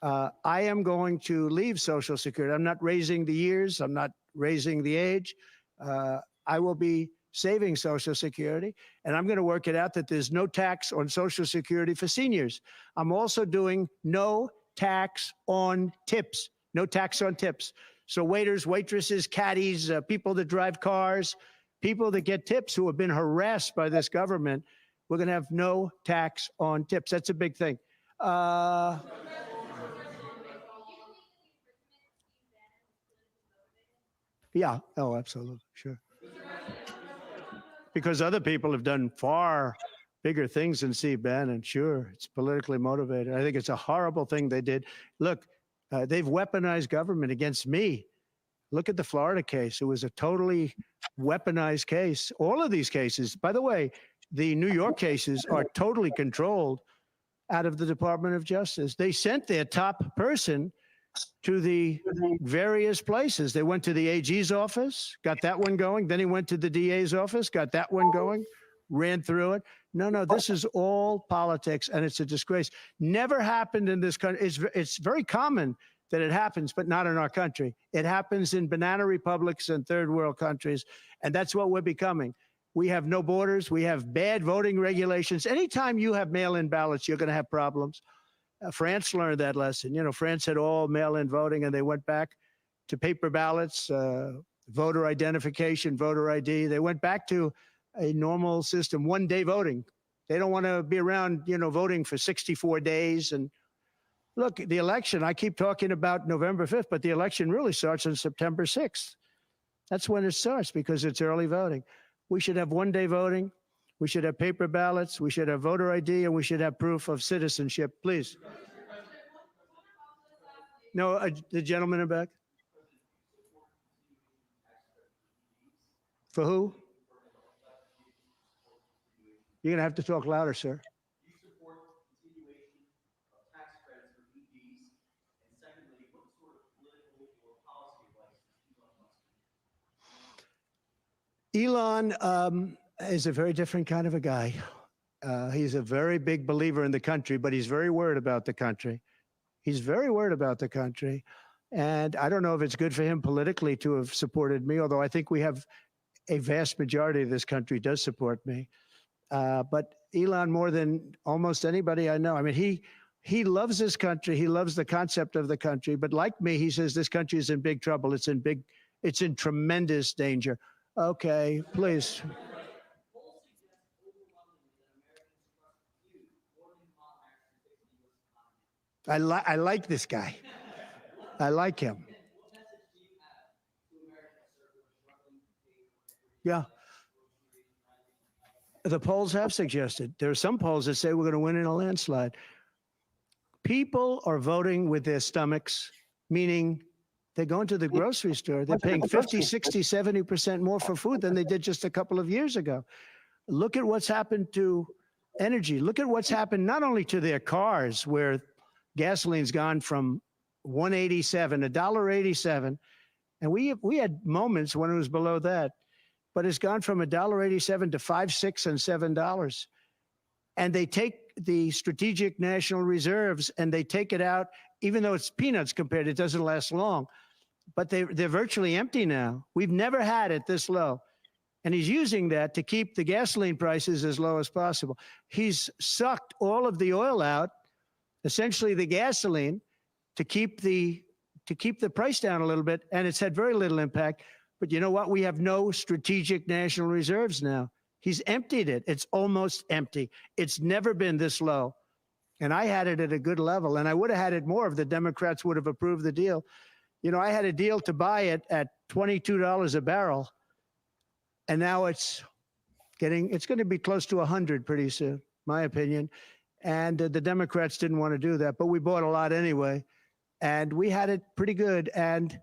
Speaker 1: I am going to leave Social Security. I'm not raising the years. I'm not raising the age. I will be saving Social Security, and I'm going to work it out that there's no tax on Social Security for seniors. I'm also doing no tax on tips, no tax on tips. So waiters, waitresses, caddies, people that drive cars, people that get tips who have been harassed by this government, we're going to have no tax on tips. That's a big thing. Yeah. Oh, absolutely. Sure. Because other people have done far bigger things than Steve Bannon. Sure, it's politically motivated. I think it's a horrible thing they did. Look, they've weaponized government against me. Look at the Florida case. It was a totally weaponized case. All of these cases, by the way, the New York cases are totally controlled out of the Department of Justice. They sent their top person to the various places. They went to the AG's office, got that one going. Then he went to the DA's office, got that one going, ran through it. No, this is all politics, and it's a disgrace. Never happened in this country. It's very common that it happens, but not in our country. It happens in banana republics and third world countries, and that's what we're becoming. We have no borders. We have bad voting regulations. Anytime you have mail-in ballots, you're going to have problems. France learned that lesson. France had all mail-in voting, and they went back to paper ballots, voter identification, voter ID. They went back to a normal system, one-day voting. They don't want to be around, voting for 64 days. And look, the election, I keep talking about November 5th, but the election really starts on September 6th. That's when it starts because it's early voting. We should have one-day voting. We should have paper ballots. We should have voter ID, and we should have proof of citizenship. Please. No, the gentleman in back. For who? You're going to have to talk louder, sir. Elon is a very different kind of a guy. He's a very big believer in the country, but he's very worried about the country. He's very worried about the country. And I don't know if it's good for him politically to have supported me, although I think we have a vast majority of this country does support me. But Elon, more than almost anybody I know, I mean, he loves this country. He loves the concept of the country. But like me, he says this country is in big trouble. It's in tremendous danger. Okay, please. I like this guy. I like him. Yeah. The polls have suggested. There are some polls that say we're going to win in a landslide. People are voting with their stomachs, meaning they're going to the grocery store. They're paying 50, 60, 70% more for food than they did just a couple of years ago. Look at what's happened to energy. Look at what's happened not only to their cars, where gasoline's gone from 187, $1.87, and we had moments when it was below that, but it's gone from $1.87 to $5, $6, and $7. And they take the strategic national reserves and they take it out, even though it's peanuts compared, it doesn't last long. But they're virtually empty now. We've never had it this low. And he's using that to keep the gasoline prices as low as possible. He's sucked all of the oil out, essentially the gasoline, to keep the price down a little bit, and it's had very little impact. But you know what? We have no strategic national reserves now. He's emptied it. It's almost empty. It's never been this low. And I had it at a good level, and I would have had it more if the Democrats would have approved the deal. You know, I had a deal to buy it at $22 a barrel, and now it's going to be close to 100 pretty soon, my opinion. And the Democrats didn't want to do that, but we bought a lot anyway, and we had it pretty good. And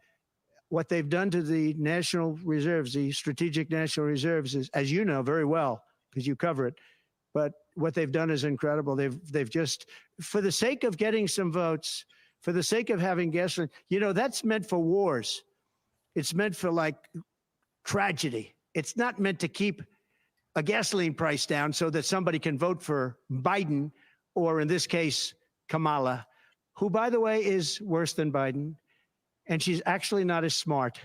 Speaker 1: what they've done to the national reserves, the strategic national reserves, is, as you know very well, because you cover it, but what they've done is incredible. They've just, for the sake of getting some votes, for the sake of having gasoline, you know, that's meant for wars. It's meant for like tragedy. It's not meant to keep a gasoline price down so that somebody can vote for Biden, or in this case, Kamala, who, by the way, is worse than Biden. And she's actually not as smart.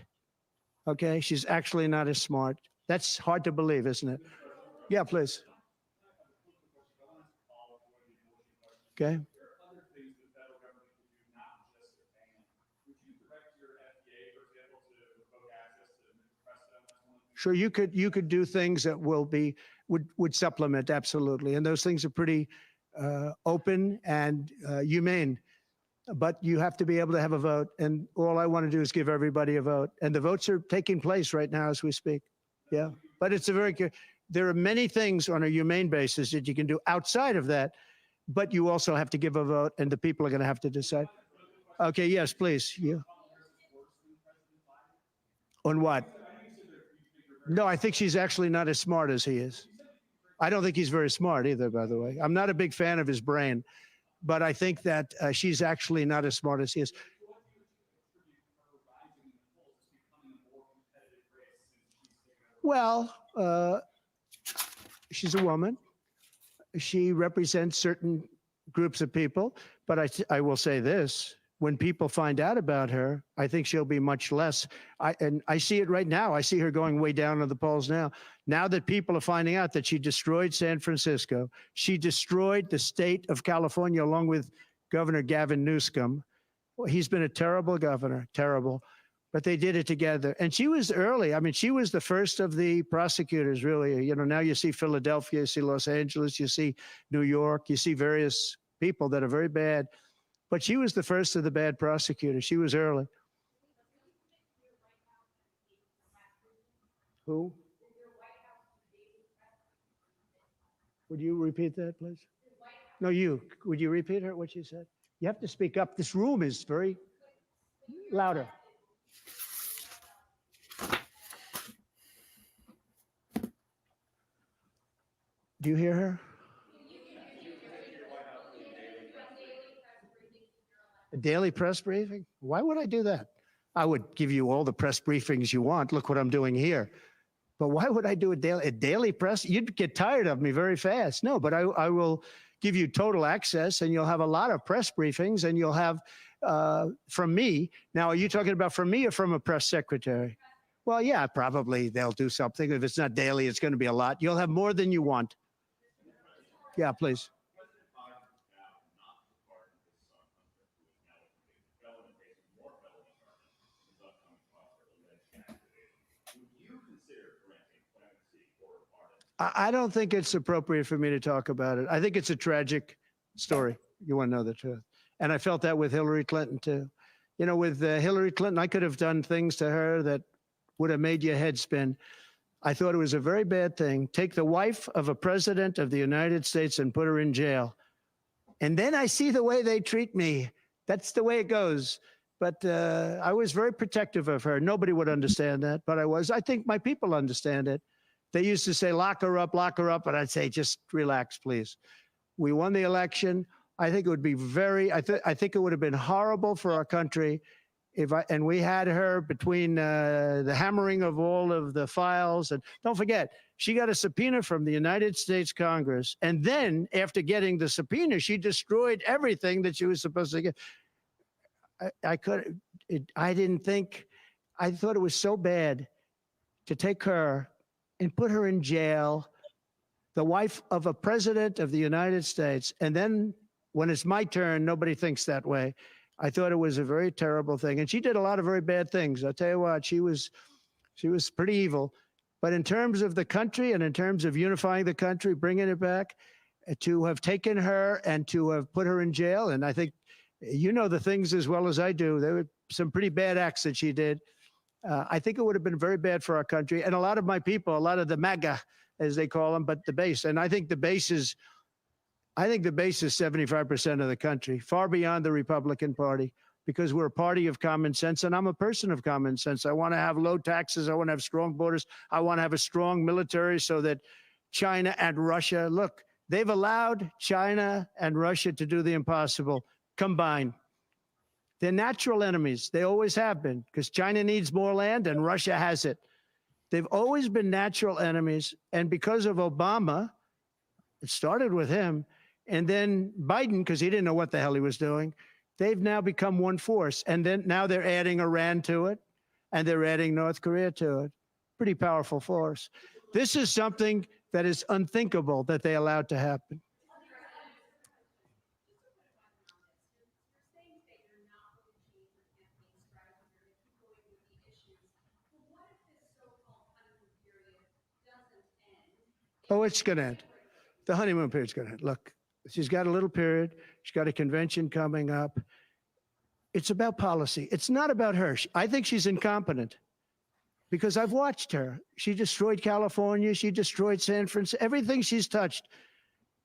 Speaker 1: Okay? She's actually not as smart. That's hard to believe, isn't it? Yeah, please. Okay. Sure, you could do things that would supplement, absolutely. And those things are pretty open and humane. But you have to be able to have a vote, and all I want to do is give everybody a vote. And the votes are taking place right now as we speak. Yeah, but it's a very good. There are many things on a humane basis that you can do outside of that, but you also have to give a vote, and the people are going to have to decide. Okay, yes, please. Yeah. On what? No, I think she's actually not as smart as he is. I don't think he's very smart either, by the way. I'm not a big fan of his brain. But I think that she's actually not as smart as he is. Well, she's a woman. She represents certain groups of people. But I will say this. When people find out about her, I think she'll be much less. And I see it right now. I see her going way down in the polls now. Now that people are finding out that she destroyed San Francisco, she destroyed the state of California along with Governor Gavin Newsom. Well, he's been a terrible governor, terrible. But they did it together. And she was early. I mean, she was the first of the prosecutors, really. You know, now you see Philadelphia, you see Los Angeles, you see New York, you see various people that are very bad. But she was the first of the bad prosecutors. She was early. Who? Would you repeat that, please? No, you. Would you repeat her, what she said? You have to speak up. This room is very louder. Do you hear her? A daily press briefing? Why would I do that? I would give you all the press briefings you want. Look what I'm doing here. But why would I do a daily press? You'd get tired of me very fast. No, but I will give you total access, and you'll have a lot of press briefings, and you'll have from me. Now, are you talking about from me or from a press secretary? Well, yeah, probably they'll do something. If it's not daily, it's going to be a lot. You'll have more than you want. Yeah, please. I don't think it's appropriate for me to talk about it. I think it's a tragic story. You want to know the truth. And I felt that with Hillary Clinton, too. You know, with Hillary Clinton, I could have done things to her that would have made your head spin. I thought it was a very bad thing. Take the wife of a president of the United States and put her in jail. And then I see the way they treat me. That's the way it goes. But I was very protective of her. Nobody would understand that, but I was. I think my people understand it. They used to say, lock her up, but I'd say, just relax, please. We won the election. I think it would be I think it would have been horrible for our country and we had her between the hammering of all of the files. And don't forget, she got a subpoena from the United States Congress. And then after getting the subpoena, she destroyed everything that she was supposed to get. I thought it was so bad to take her and put her in jail, the wife of a president of the United States. And then when it's my turn, nobody thinks that way. I thought it was a very terrible thing. And she did a lot of very bad things. I'll tell you what, she was pretty evil. But in terms of the country and in terms of unifying the country, bringing it back, to have taken her and to have put her in jail, and I think you know the things as well as I do. There were some pretty bad acts that she did. I think it would have been very bad for our country. And a lot of my people, a lot of the MAGA, as they call them, but the base. And I think the base is 75% of the country, far beyond the Republican Party, because we're a party of common sense. And I'm a person of common sense. I want to have low taxes. I want to have strong borders. I want to have a strong military so that China and Russia, look, they've allowed China and Russia to do the impossible combined. They're natural enemies. They always have been, because China needs more land and Russia has it. They've always been natural enemies. And because of Obama, it started with him, and then Biden, because he didn't know what the hell he was doing, they've now become one force. And then now they're adding Iran to it, and they're adding North Korea to it. Pretty powerful force. This is something that is unthinkable that they allowed to happen. Oh, it's going to end. The honeymoon period's going to end. Look, she's got a little period. She's got a convention coming up. It's about policy. It's not about her. I think she's incompetent because I've watched her. She destroyed California. She destroyed San Francisco. Everything she's touched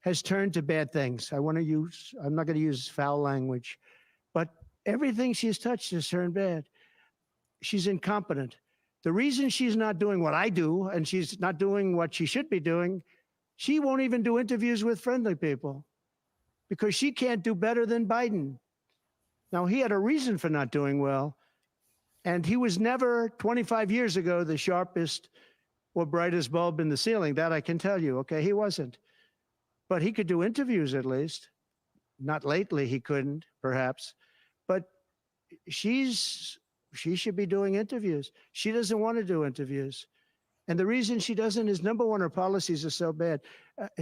Speaker 1: has turned to bad things. I'm not going to use foul language, but everything she's touched has turned bad. She's incompetent. The reason she's not doing what I do, and she's not doing what she should be doing, she won't even do interviews with friendly people because she can't do better than Biden. Now, he had a reason for not doing well, and he was never, 25 years ago, the sharpest or brightest bulb in the ceiling. That I can tell you, okay? He wasn't. But he could do interviews at least. Not lately, he couldn't, perhaps. But she should be doing interviews. She doesn't want to do interviews. And the reason she doesn't is, number one, her policies are so bad.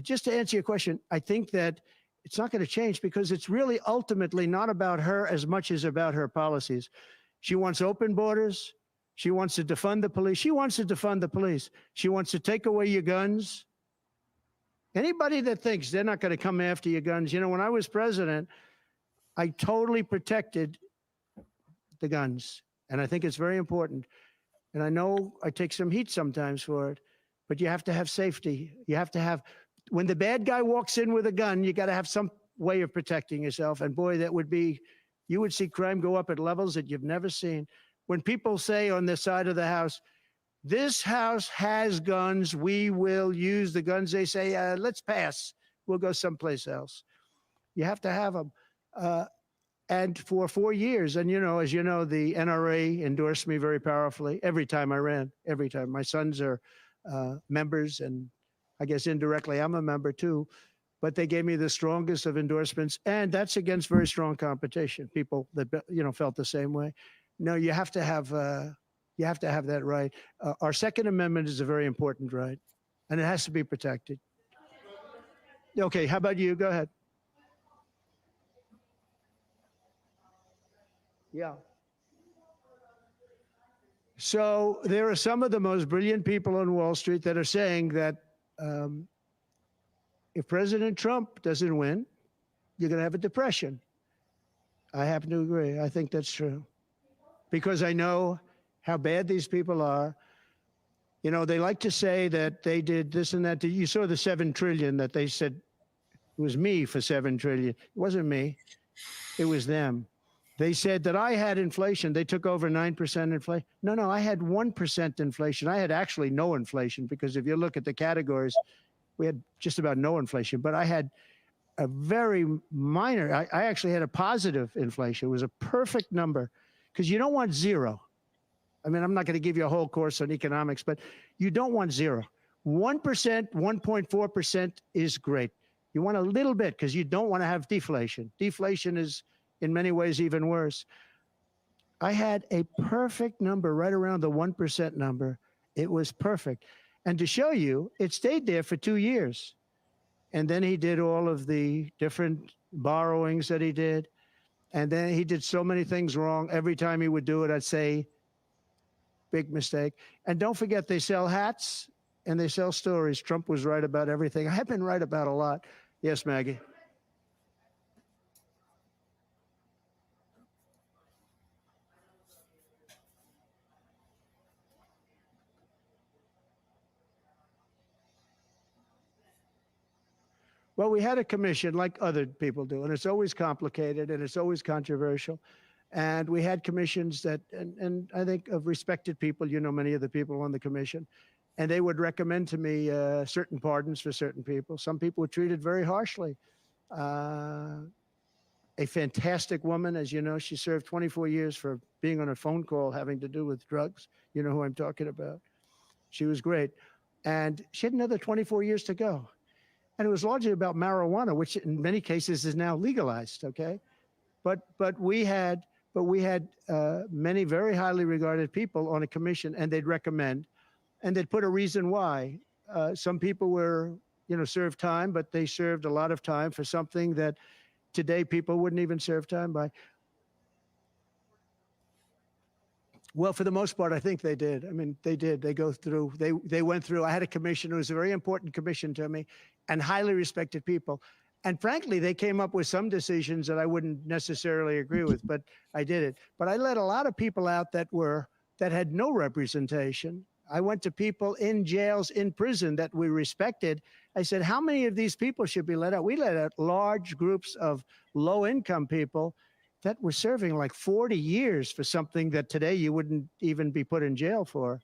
Speaker 1: Just to answer your question, I think that it's not going to change because it's really ultimately not about her as much as about her policies. She wants open borders. She wants to defund the police. She wants to defund the police. She wants to take away your guns. Anybody that thinks they're not going to come after your guns, you know, when I was president, I totally protected the guns. And I think it's very important. And I know I take some heat sometimes for it, but you have to have safety. You have to have, when the bad guy walks in with a gun, you got to have some way of protecting yourself. And boy, that would be, you would see crime go up at levels that you've never seen. When people say on this side of the house, this house has guns, we will use the guns, they say, let's pass. We'll go someplace else. You have to have them. And for 4 years, and you know, as you know, the NRA endorsed me very powerfully every time I ran, every time. My sons are members, and I guess indirectly I'm a member too, but they gave me the strongest of endorsements, and that's against very strong competition. People that, you know, felt the same way. No, you have to have that right. Our Second Amendment is a very important right, and it has to be protected. Okay, how about you? Go ahead. Yeah. So there are some of the most brilliant people on Wall Street that are saying that if President Trump doesn't win, you're going to have a depression. I happen to agree. I think that's true. Because I know how bad these people are. You know, they like to say that they did this and that. You saw the 7 trillion that they said it was me for 7 trillion. It wasn't me. It was them. They said that I had inflation. They took over 9% inflation. No, I had 1% inflation. I had actually no inflation because if you look at the categories, we had just about no inflation. But I had a very minor, I actually had a positive inflation. It was a perfect number because you don't want zero. I mean, I'm not going to give you a whole course on economics, but you don't want zero. 1%, 1.4% is great. You want a little bit because you don't want to have deflation. Deflation is in many ways even worse. I had a perfect number right around the 1% number. It was perfect. And to show you, it stayed there for 2 years. And then he did all of the different borrowings that he did. And then he did so many things wrong. Every time he would do it, I'd say, big mistake. And don't forget, they sell hats and they sell stories. Trump was right about everything. I have been right about a lot. Yes, Maggie. Well, we had a commission like other people do, and it's always complicated and it's always controversial. And we had commissions that, and I think of respected people, you know, many of the people on the commission, and they would recommend to me certain pardons for certain people. Some people were treated very harshly. A fantastic woman, as you know, she served 24 years for being on a phone call having to do with drugs. You know who I'm talking about. She was great. And she had another 24 years to go. And it was largely about marijuana, which in many cases is now legalized, okay? But we had many very highly regarded people on a commission, and they'd recommend, and they'd put a reason why. Some people were, you know, served time, but they served a lot of time for something that today people wouldn't even serve time by. Well, for the most part, I think they did. I mean, they did. They go through. They went through. I had a commission. It was a very important commission to me, and highly respected people. And frankly, they came up with some decisions that I wouldn't necessarily agree with, but I did it. But I let a lot of people out that had no representation. I went to people in jails, in prison that we respected. I said, how many of these people should be let out? We let out large groups of low-income people that were serving like 40 years for something that today you wouldn't even be put in jail for.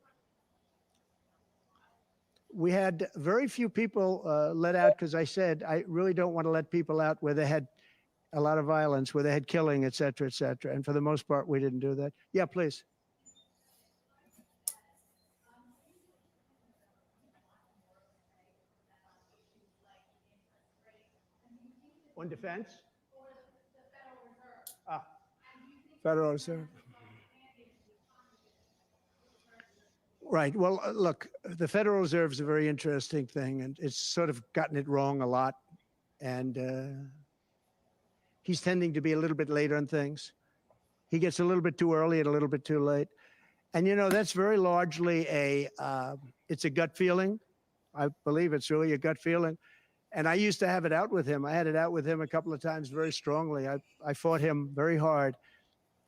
Speaker 1: We had very few people let out because I said, I really don't want to let people out where they had a lot of violence, where they had killing, et cetera, et cetera. And for the most part, we didn't do that. Yeah, please. On defense? Ah, Federal Reserve. Right. Well, look, the Federal Reserve is a very interesting thing, and it's sort of gotten it wrong a lot. And he's tending to be a little bit late on things. He gets a little bit too early and a little bit too late. And, you know, that's very largely it's a gut feeling. I believe it's really a gut feeling. And I used to have it out with him. I had it out with him a couple of times very strongly. I fought him very hard.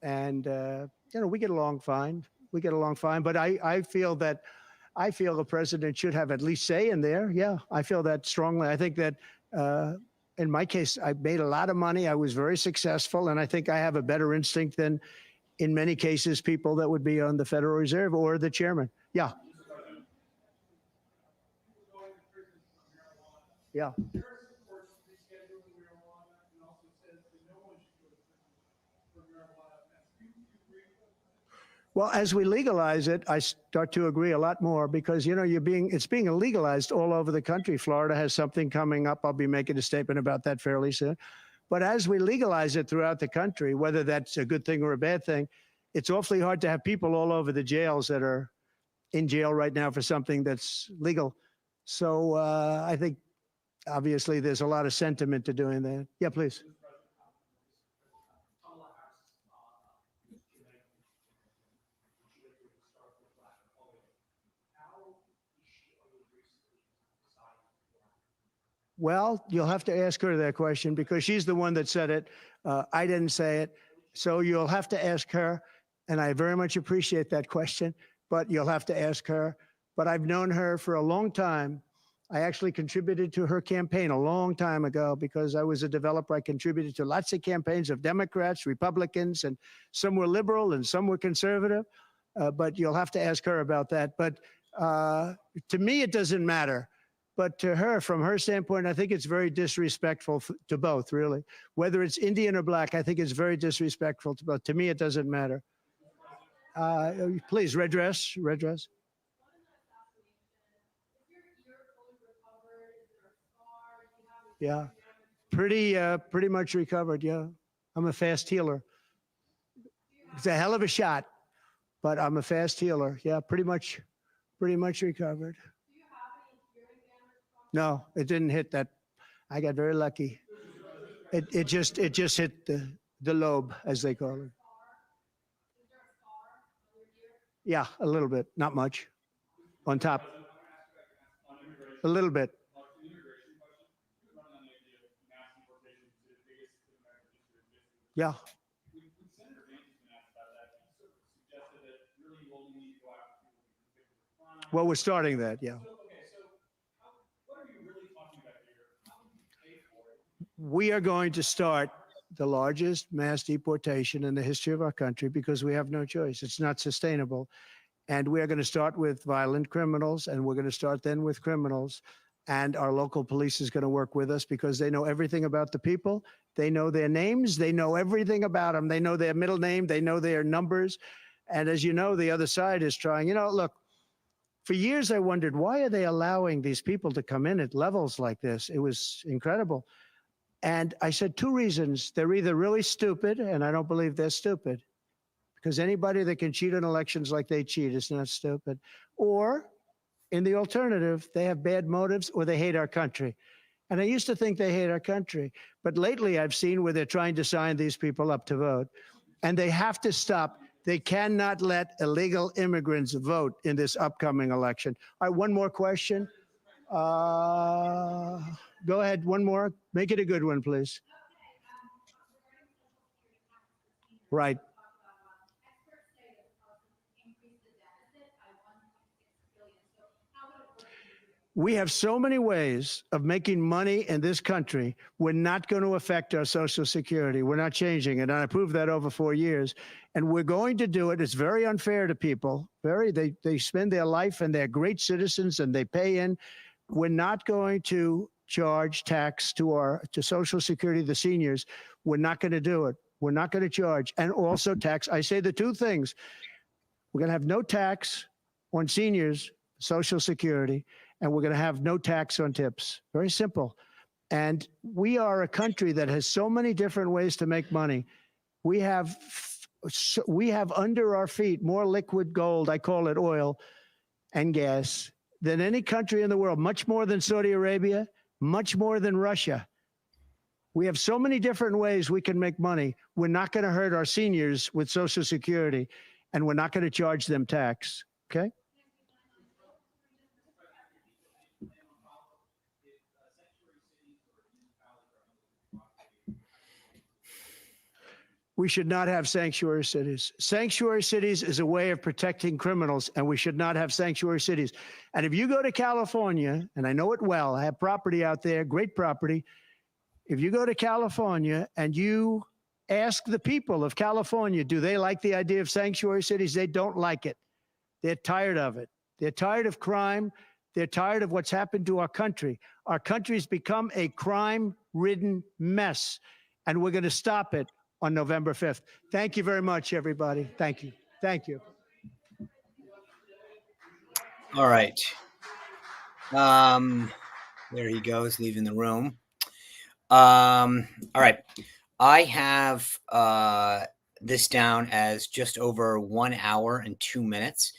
Speaker 1: And, you know, we get along fine. We get along fine. But I feel the president should have at least say in there. Yeah, I feel that strongly. I think that in my case, I made a lot of money. I was very successful. And I think I have a better instinct than, in many cases, people that would be on the Federal Reserve or the chairman. Yeah. Yeah. Well, as we legalize it, I start to agree a lot more because, you know, it's being illegalized all over the country. Florida has something coming up. I'll be making a statement about that fairly soon. But as we legalize it throughout the country, whether that's a good thing or a bad thing, it's awfully hard to have people all over the jails that are in jail right now for something that's legal. So I think, obviously, there's a lot of sentiment to doing that. Yeah, please. Well, you'll have to ask her that question because she's the one that said it. I didn't say it. So you'll have to ask her, and I very much appreciate that question, but you'll have to ask her. But I've known her for a long time. I actually contributed to her campaign a long time ago because I was a developer. I contributed to lots of campaigns of Democrats, Republicans, and some were liberal and some were conservative. But you'll have to ask her about that. But to me, it doesn't matter. But to her, from her standpoint, I think it's very disrespectful to both, really. Whether it's Indian or black, I think it's very disrespectful to both. To me, it doesn't matter. Please, red dress, red dress. Yeah, pretty much recovered. Yeah, I'm a fast healer. It's a hell of a shot, but I'm a fast healer. Yeah, pretty much recovered. No, it didn't hit that. I got very lucky. It just hit the lobe, as they call it. Yeah, a little bit, not much. On top, a little bit. Yeah. Well, we're starting that, yeah. We are going to start the largest mass deportation in the history of our country because we have no choice. It's not sustainable. And we are going to start with violent criminals, and we're going to start then with criminals. And our local police is going to work with us because they know everything about the people. They know their names. They know everything about them. They know their middle name. They know their numbers. And as you know, the other side is trying. You know, look, for years I wondered, why are they allowing these people to come in at levels like this? It was incredible. And I said two reasons. They're either really stupid, and I don't believe they're stupid, because anybody that can cheat on elections like they cheat is not stupid. Or, in the alternative, they have bad motives or they hate our country. And I used to think they hate our country. But lately I've seen where they're trying to sign these people up to vote. And they have to stop. They cannot let illegal immigrants vote in this upcoming election. All right, one more question. Go ahead, one more. Make it a good one, please. Right. We have so many ways of making money in this country. We're not going to affect our Social Security. We're not changing it. And I proved that over 4 years. And we're going to do it. It's very unfair to people. They spend their life and they're great citizens and they pay in. We're not going to charge tax to Social Security, the seniors. We're not going to do it. We're not going to charge. And also tax. I say the two things. We're going to have no tax on seniors, Social Security, and we're going to have no tax on tips. Very simple. And we are a country that has so many different ways to make money. We have under our feet more liquid gold, I call it oil and gas, than any country in the world, much more than Saudi Arabia, much more than Russia. We have so many different ways we can make money. We're not going to hurt our seniors with Social Security, and we're not going to charge them tax, okay? We should not have sanctuary cities. Sanctuary cities is a way of protecting criminals, and we should not have sanctuary cities. And if you go to California, and I know it well, I have property out there, great property. If you go to California and you ask the people of California, do they like the idea of sanctuary cities? They don't like it. They're tired of it. They're tired of crime. They're tired of what's happened to our country. Our country's become a crime-ridden mess, and we're going to stop it on November 5th. Thank you very much, everybody. Thank you. Thank you.
Speaker 2: All right. There he goes, leaving the room. All right. I have this down as just over 1 hour and 2 minutes.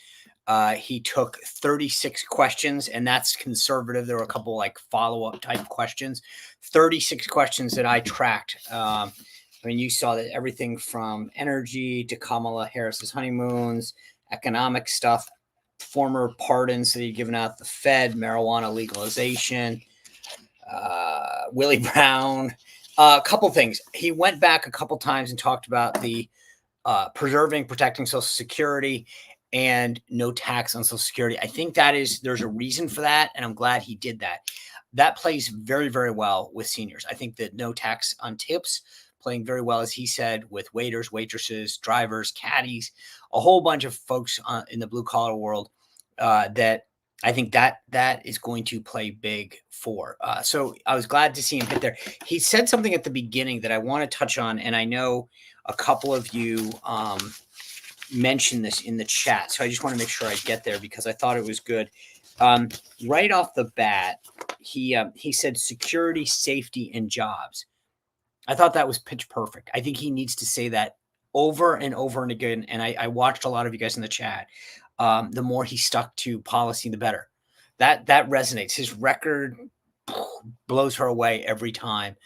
Speaker 2: He took 36 questions, and that's conservative. There were a couple like follow-up type questions. 36 questions that I tracked. I mean, you saw that everything from energy to Kamala Harris's honeymoons, economic stuff, former pardons that he'd given out the Fed, marijuana legalization, Willie Brown, A couple things. He went back a couple times and talked about the preserving, protecting Social Security and no tax on Social Security. I think there's a reason for that, and I'm glad he did that. That plays very, very well with seniors. I think that no tax on tips playing very well, as he said, with waiters, waitresses, drivers, caddies, a whole bunch of folks in the blue collar world that I think that is going to play big for. So I was glad to see him hit there. He said something at the beginning that I want to touch on, and I know a couple of you mentioned this in the chat, so I just want to make sure I get there because I thought it was good. Right off the bat, he said security, safety, and jobs. I thought that was pitch perfect. I think he needs to say that over and over and again. And I watched a lot of you guys in the chat. The more he stuck to policy, the better. That resonates. His record blows her away every time.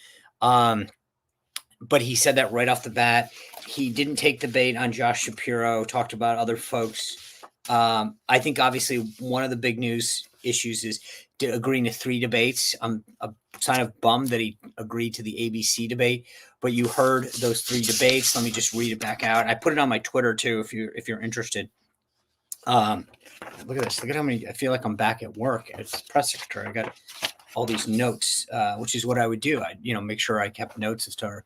Speaker 2: But he said that right off the bat. He didn't take the bait on Josh Shapiro, talked about other folks. I think obviously one of the big news issues is agreeing to 3 debates. I'm kind of bummed that he agreed to the ABC debate, but you heard those 3 debates. Let me just read it back out. I put it on my Twitter too, if you're interested. Look at this. Look at how many. I feel like I'm back at work as press secretary. I got all these notes, which is what I would do. I make sure I kept notes as to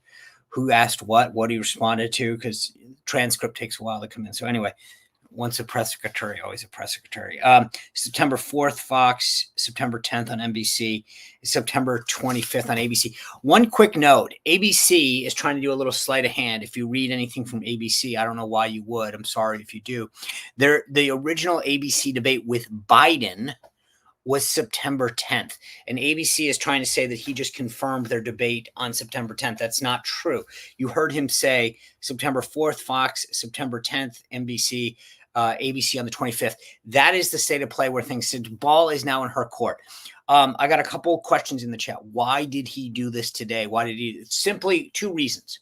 Speaker 2: who asked what he responded to, because transcript takes a while to come in. So anyway, once a press secretary, always a press secretary. September 4th, Fox, September 10th on NBC, September 25th on ABC. One quick note, ABC is trying to do a little sleight of hand. If you read anything from ABC, I don't know why you would. I'm sorry if you do. The original ABC debate with Biden was September 10th. And ABC is trying to say that he just confirmed their debate on September 10th. That's not true. You heard him say September 4th, Fox, September 10th, NBC, ABC on the 25th. That is the state of play where things sit. Ball is now in her court. I got a couple questions in the chat. Why did he do this today? Why did he? Simply 2 reasons.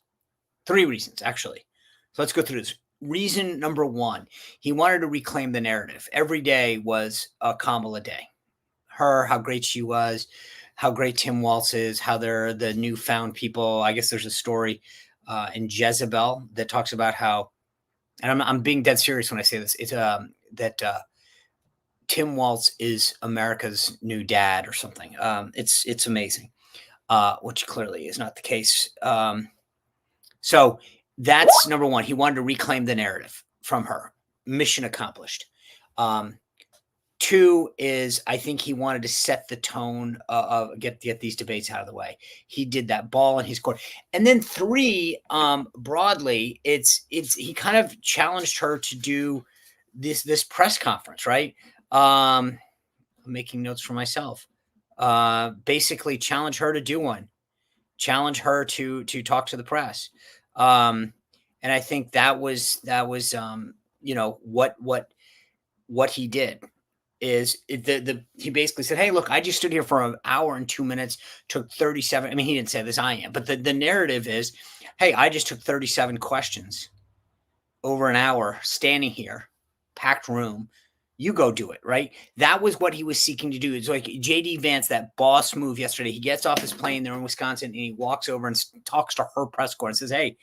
Speaker 2: 3 reasons, actually. So let's go through this. Reason number 1, he wanted to reclaim the narrative. Every day was a Kamala day. Her, how great she was, how great Tim Walz is, how they're the newfound people. I guess there's a story in Jezebel that talks about how, and I'm being dead serious when I say this, it's that Tim Walz is America's new dad or something. It's amazing, which clearly is not the case. So that's number 1. He wanted to reclaim the narrative from her. Mission accomplished. 2 is I think he wanted to set the tone of get these debates out of the way. He did that. Ball in his court. And then 3, broadly, it's he kind of challenged her to do this press conference, right? I'm making notes for myself. Basically challenge her to do one. Challenge her to talk to the press. And I think that was what he did. He basically said, hey, look, I just stood here for an hour and 2 minutes, took 37. I mean, he didn't say this, I am, but the narrative is, hey, I just took 37 questions over an hour standing here, packed room. You go do it, right? That was what he was seeking to do. It's like JD Vance, that boss move yesterday. He gets off his plane there in Wisconsin and he walks over and talks to her press corps and says, hey,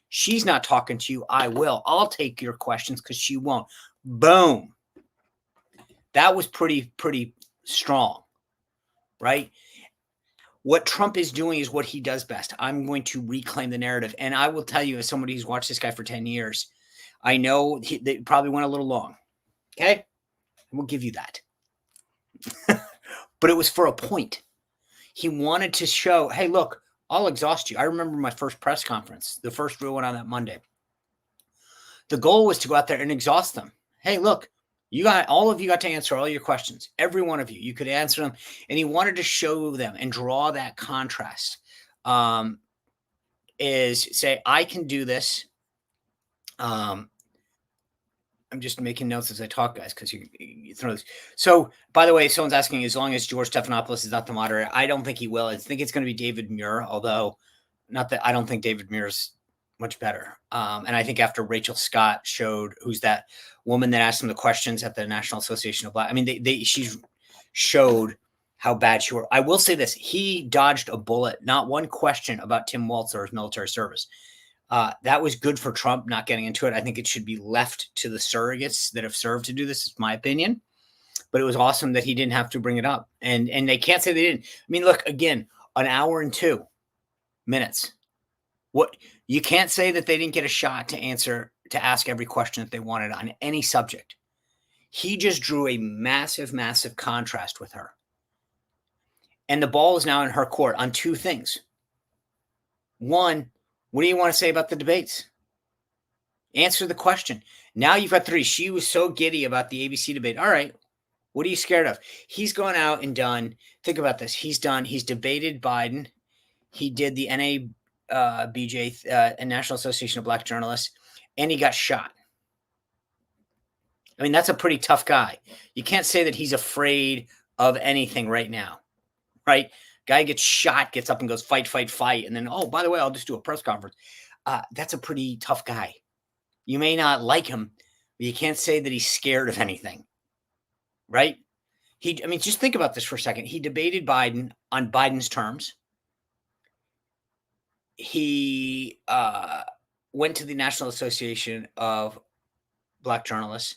Speaker 2: she's not talking to you. I will. I'll take your questions because she won't. Boom. That was pretty strong, right? What Trump is doing is what he does best. I'm going to reclaim the narrative. And I will tell you, as somebody who's watched this guy for 10 years, I know they probably went a little long. Okay? We'll give you that. But it was for a point. He wanted to show, hey, look, I'll exhaust you. I remember my first press conference, the first real one on that Monday. The goal was to go out there and exhaust them. Hey, look. All of you got to answer all your questions. Every one of you, you could answer them. And he wanted to show them and draw that contrast. Is say, I can do this. I'm just making notes as I talk, guys, because you throw this. So, by the way, someone's asking, as long as George Stephanopoulos is not the moderator, I don't think he will. I think it's going to be David Muir, although not that I don't think David Muir's much better. And I think after Rachel Scott showed, who's that woman that asked him the questions at the National Association of Black, I mean, she showed how bad she were. I will say this. He dodged a bullet. Not one question about Tim Walz or his military service. That was good for Trump, not getting into it. I think it should be left to the surrogates that have served to do this, is my opinion. But it was awesome that he didn't have to bring it up. And they can't say they didn't. I mean, look, again, an hour and 2 minutes. What you can't say that they didn't get a shot to ask every question that they wanted on any subject. He just drew a massive, massive contrast with her. And the ball is now in her court on 2 things. One, what do you want to say about the debates? Answer the question. Now you've got 3. She was so giddy about the ABC debate. All right. What are you scared of? He's gone out and done. Think about this. He's debated Biden. He did the NABJ, National Association of Black Journalists, and he got shot. I mean, that's a pretty tough guy. You can't say that he's afraid of anything right now, right? Guy gets shot, gets up and goes, fight, fight, fight. And then, oh, by the way, I'll just do a press conference. That's a pretty tough guy. You may not like him, but you can't say that he's scared of anything, right? Just think about this for a second. He debated Biden on Biden's terms. He went to the National Association of Black Journalists,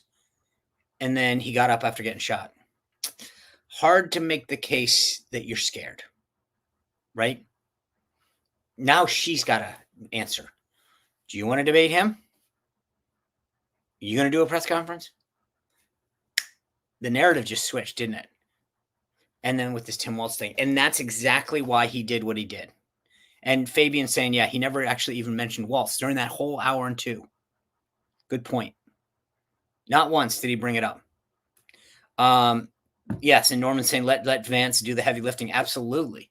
Speaker 2: and then he got up after getting shot. Hard to make the case that you're scared, right? Now she's got to answer. Do you want to debate him? Are you going to do a press conference? The narrative just switched, didn't it? And then with this Tim Walz thing. And that's exactly why he did what he did. And Fabian saying, yeah, he never actually even mentioned Walz during that whole hour and 2. Good point. Not once did he bring it up. Yes, and Norman saying, let Vance do the heavy lifting. Absolutely.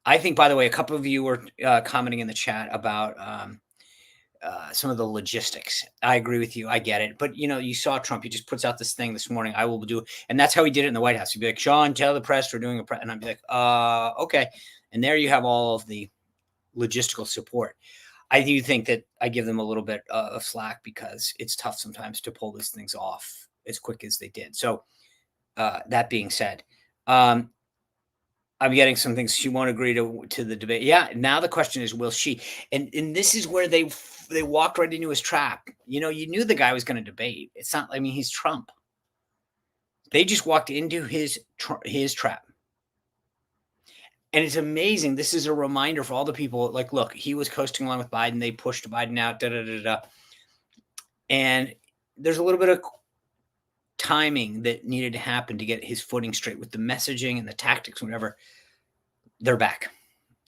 Speaker 2: I think, by the way, a couple of you were commenting in the chat about some of the logistics. I agree with you. I get it. But, you saw Trump. He just puts out this thing this morning. I will do it. And that's how he did it in the White House. He'd be like, Sean, tell the press we're doing a press. And I'd be like, okay. And there you have all of the logistical support. I do think that I give them a little bit of slack because it's tough sometimes to pull these things off as quick as they did. So that being said, I'm getting some things she won't agree to the debate. Yeah. Now the question is, will she? And this is where they walked right into his trap. You knew the guy was going to debate. It's not, he's Trump. They just walked into his trap. And it's amazing. This is a reminder for all the people. Like, look, he was coasting along with Biden. They pushed Biden out. And there's a little bit of timing that needed to happen to get his footing straight with the messaging and the tactics, whatever. They're back.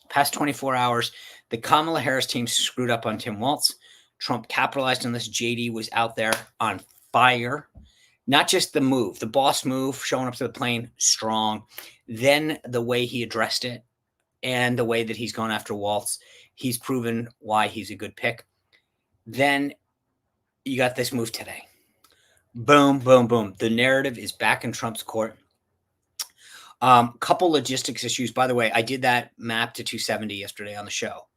Speaker 2: Past 24 hours, the Kamala Harris team screwed up on Tim Walz. Trump capitalized on this. JD was out there on fire. Not just the move, the boss move, showing up to the plane, strong. Then the way he addressed it and the way that he's gone after Walz, he's proven why he's a good pick. Then you got this move today. Boom, boom, boom. The narrative is back in Trump's court. Couple logistics issues. By the way, I did that map to 270 yesterday on the show.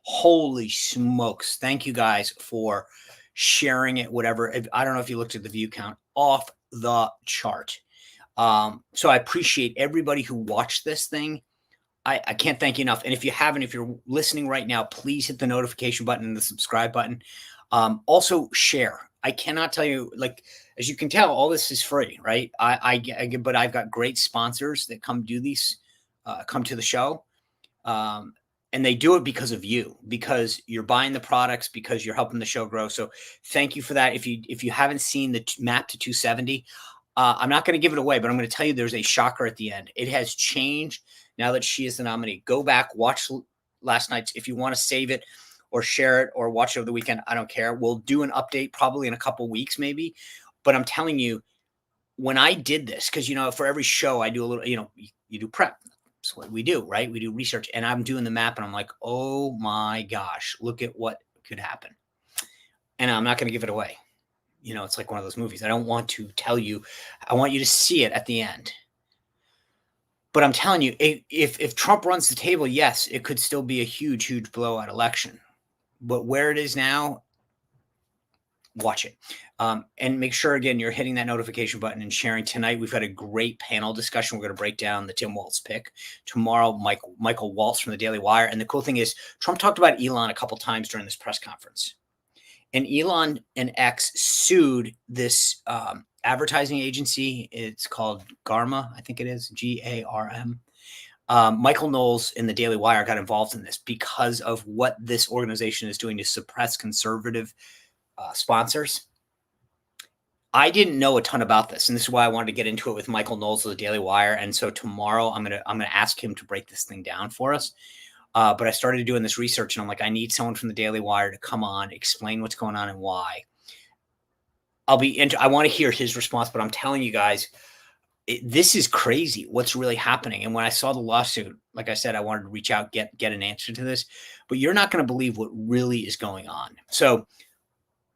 Speaker 2: Holy smokes. Thank you guys for sharing it, whatever. I don't know if you looked at the view count, off the chart. So I appreciate everybody who watched this thing. I can't thank you enough. And if you haven't, if you're listening right now, please hit the notification button and the subscribe button. Also share. I cannot tell you, as you can tell, all this is free, right? But I've got great sponsors that come do these, come to the show. And they do it because of you, because you're buying the products, because you're helping the show grow. So thank you for that. If you haven't seen the map to 270, I'm not going to give it away, but I'm going to tell you there's a shocker at the end. It has changed now that she is the nominee. Go back, watch last night's. If you want to save it or share it or watch it over the weekend, I don't care. We'll do an update probably in a couple weeks maybe. But I'm telling you, when I did this, because, for every show I do a little, you do prep. That's what we do, right? We do research, and I'm doing the map and I'm like, oh my gosh, look at what could happen. And I'm not going to give it away. It's like one of those movies. I don't want to tell you. I want you to see it at the end. But I'm telling you, if Trump runs the table, yes, it could still be a huge, huge blowout election. But where it is now, watch it. And make sure, again, you're hitting that notification button and sharing. Tonight, we've got a great panel discussion. We're going to break down the Tim Walz pick. Tomorrow, Michael Walz from the Daily Wire. And the cool thing is, Trump talked about Elon a couple times during this press conference. And Elon and X sued this advertising agency. It's called Garma, I think it is, Garm. Michael Knowles in the Daily Wire got involved in this because of what this organization is doing to suppress conservative sponsors. I didn't know a ton about this, and this is why I wanted to get into it with Michael Knowles of the Daily Wire. And so tomorrow I'm gonna ask him to break this thing down for us. But I started doing this research, and I'm like, I need someone from the Daily Wire to come on, explain what's going on and why. I want to hear his response, but I'm telling you guys, this is crazy. What's really happening? And when I saw the lawsuit, like I said, I wanted to reach out, get an answer to this. But you're not going to believe what really is going on. So,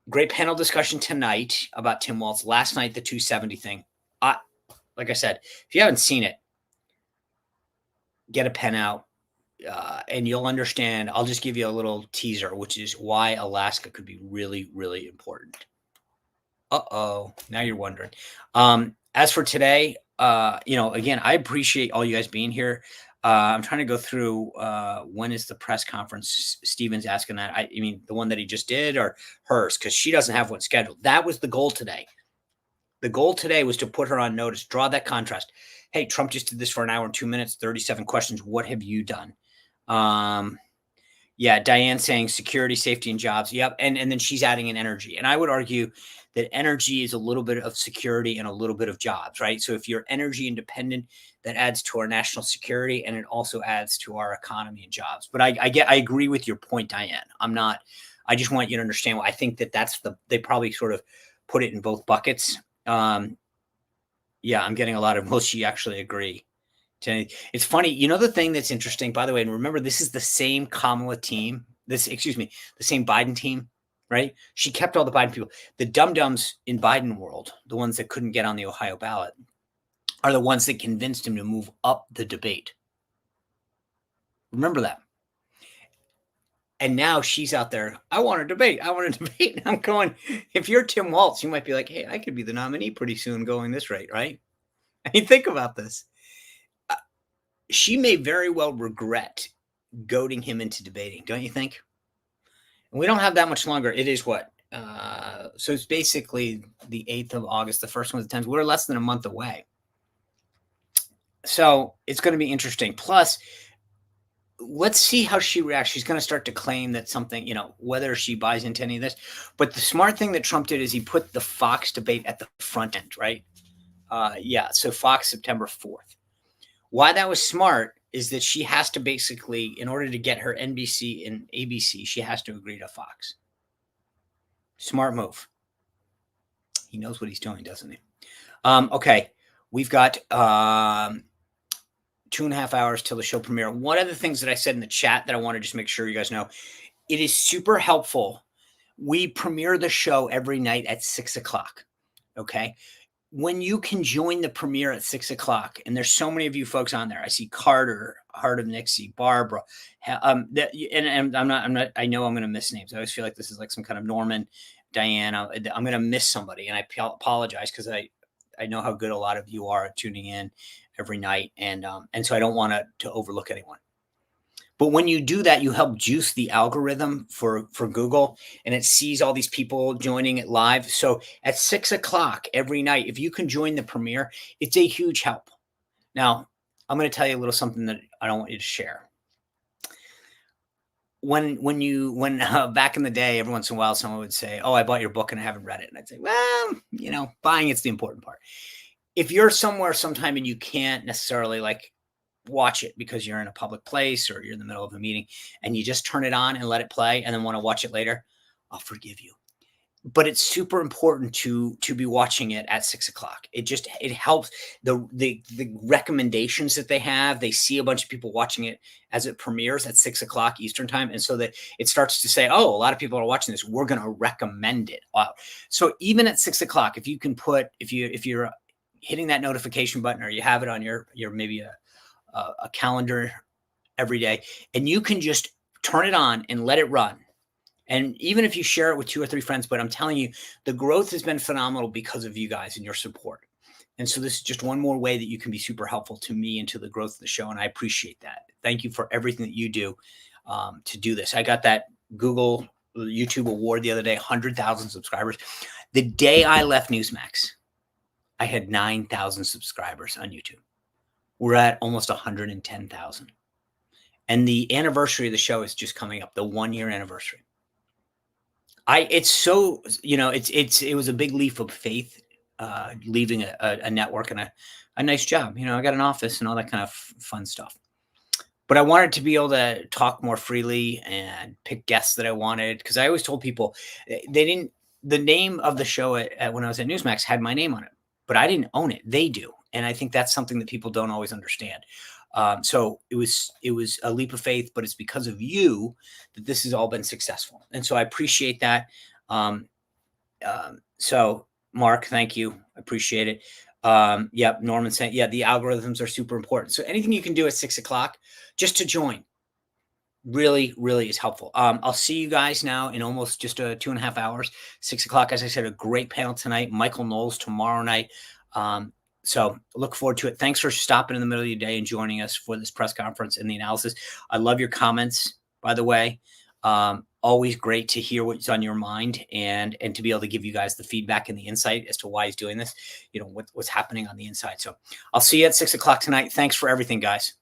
Speaker 2: great panel discussion tonight about Tim Walz. Last night, the 270 thing. Like I said, if you haven't seen it, get a pen out, and you'll understand. I'll just give you a little teaser, which is why Alaska could be really, really important. Now you're wondering. As for today, again, I appreciate all you guys being here. I'm trying to go through when is the press conference. Steven's asking that. I mean, the one that he just did or hers, because she doesn't have one scheduled. That was the goal today. The goal today was to put her on notice, draw that contrast. Hey, Trump just did this for an hour and 2 minutes, 37 questions. What have you done? Yeah, Diane saying security, safety, and jobs. Yep. And then she's adding in energy. And I would argue that energy is a little bit of security and a little bit of jobs, right? So if you're energy independent, that adds to our national security, and it also adds to our economy and jobs. But I agree with your point, Diane. I just want you to understand why I think they probably sort of put it in both buckets. Yeah, I'm getting a lot of, will she actually agree? It's funny. The thing that's interesting, by the way, and remember, this is the same Kamala team, the same Biden team, right? She kept all the Biden people. The dum-dums in Biden world, the ones that couldn't get on the Ohio ballot, are the ones that convinced him to move up the debate. Remember that. And now she's out there. I want to debate. And I'm going, if you're Tim Walz, you might be like, hey, I could be the nominee pretty soon going this rate, right? I mean, think about this. She may very well regret goading him into debating, don't you think? And we don't have that much longer. It is what? So it's basically the 8th of August. The first one's the 10th. We're less than a month away. So it's going to be interesting. Plus, let's see how she reacts. She's going to start to claim that something, whether she buys into any of this. But the smart thing that Trump did is he put the Fox debate at the front end, right? So Fox September 4th. Why that was smart is that she has to basically, in order to get her NBC and ABC, she has to agree to Fox. Smart move. He knows what he's doing, doesn't he? Okay. We've got 2.5 hours till the show premiere. One of the things that I said in the chat that I want to just make sure you guys know, it is super helpful. We premiere the show every night at 6:00. Okay. When you can join the premiere at 6:00, and there's so many of you folks on there. I see Carter, Heart of Nixie, Barbara, and I'm not. I know I'm going to miss names. I always feel like this is like some kind of Norman, Diana. I'm going to miss somebody, and I apologize because I know how good a lot of you are at tuning in every night, and so I don't want to overlook anyone. But when you do that, you help juice the algorithm for Google, and it sees all these people joining it live. So at 6:00 every night, if you can join the premiere, it's a huge help. Now, I'm going to tell you a little something that I don't want you to share. When back in the day, every once in a while, someone would say, "Oh, I bought your book and I haven't read it," and I'd say, "Well, buying it's the important part." If you're somewhere sometime and you can't necessarily watch it because you're in a public place or you're in the middle of a meeting and you just turn it on and let it play and then want to watch it later, I'll forgive you. But it's super important to be watching it at 6:00. It helps the recommendations that they have. They see a bunch of people watching it as it premieres at 6:00 Eastern time. And so that it starts to say, oh, a lot of people are watching this. We're going to recommend it. Wow. So even at 6:00, if you can if you're hitting that notification button or you have it on your maybe a calendar every day, and you can just turn it on and let it run. And even if you share it with 2 or 3 friends, but I'm telling you, the growth has been phenomenal because of you guys and your support. And so this is just one more way that you can be super helpful to me and to the growth of the show. And I appreciate that. Thank you for everything that you do to do this. I got that Google YouTube award the other day, 100,000 subscribers. The day I left Newsmax, I had 9,000 subscribers on YouTube. We're at almost 110,000. And the anniversary of the show is just coming up, the 1-year anniversary. It's so, it was a big leap of faith, leaving a network and a nice job. I got an office and all that kind of fun stuff. But I wanted to be able to talk more freely and pick guests that I wanted, because I always told people the name of the show when I was at Newsmax had my name on it, but I didn't own it. They do. And I think that's something that people don't always understand. So it was a leap of faith, but it's because of you that this has all been successful. And so I appreciate that. So Mark, thank you. I appreciate it. Yep. Norman saying, yeah, the algorithms are super important. So anything you can do at 6 o'clock just to join really, really is helpful. I'll see you guys now in almost just 2.5 hours, 6 o'clock. As I said, a great panel tonight, Michael Knowles tomorrow night. So look forward to it. Thanks for stopping in the middle of your day and joining us for this press conference and the analysis. I love your comments, by the way. Always great to hear what's on your mind and to be able to give you guys the feedback and the insight as to why he's doing this, what's happening on the inside. So I'll see you at 6 o'clock tonight. Thanks for everything, guys.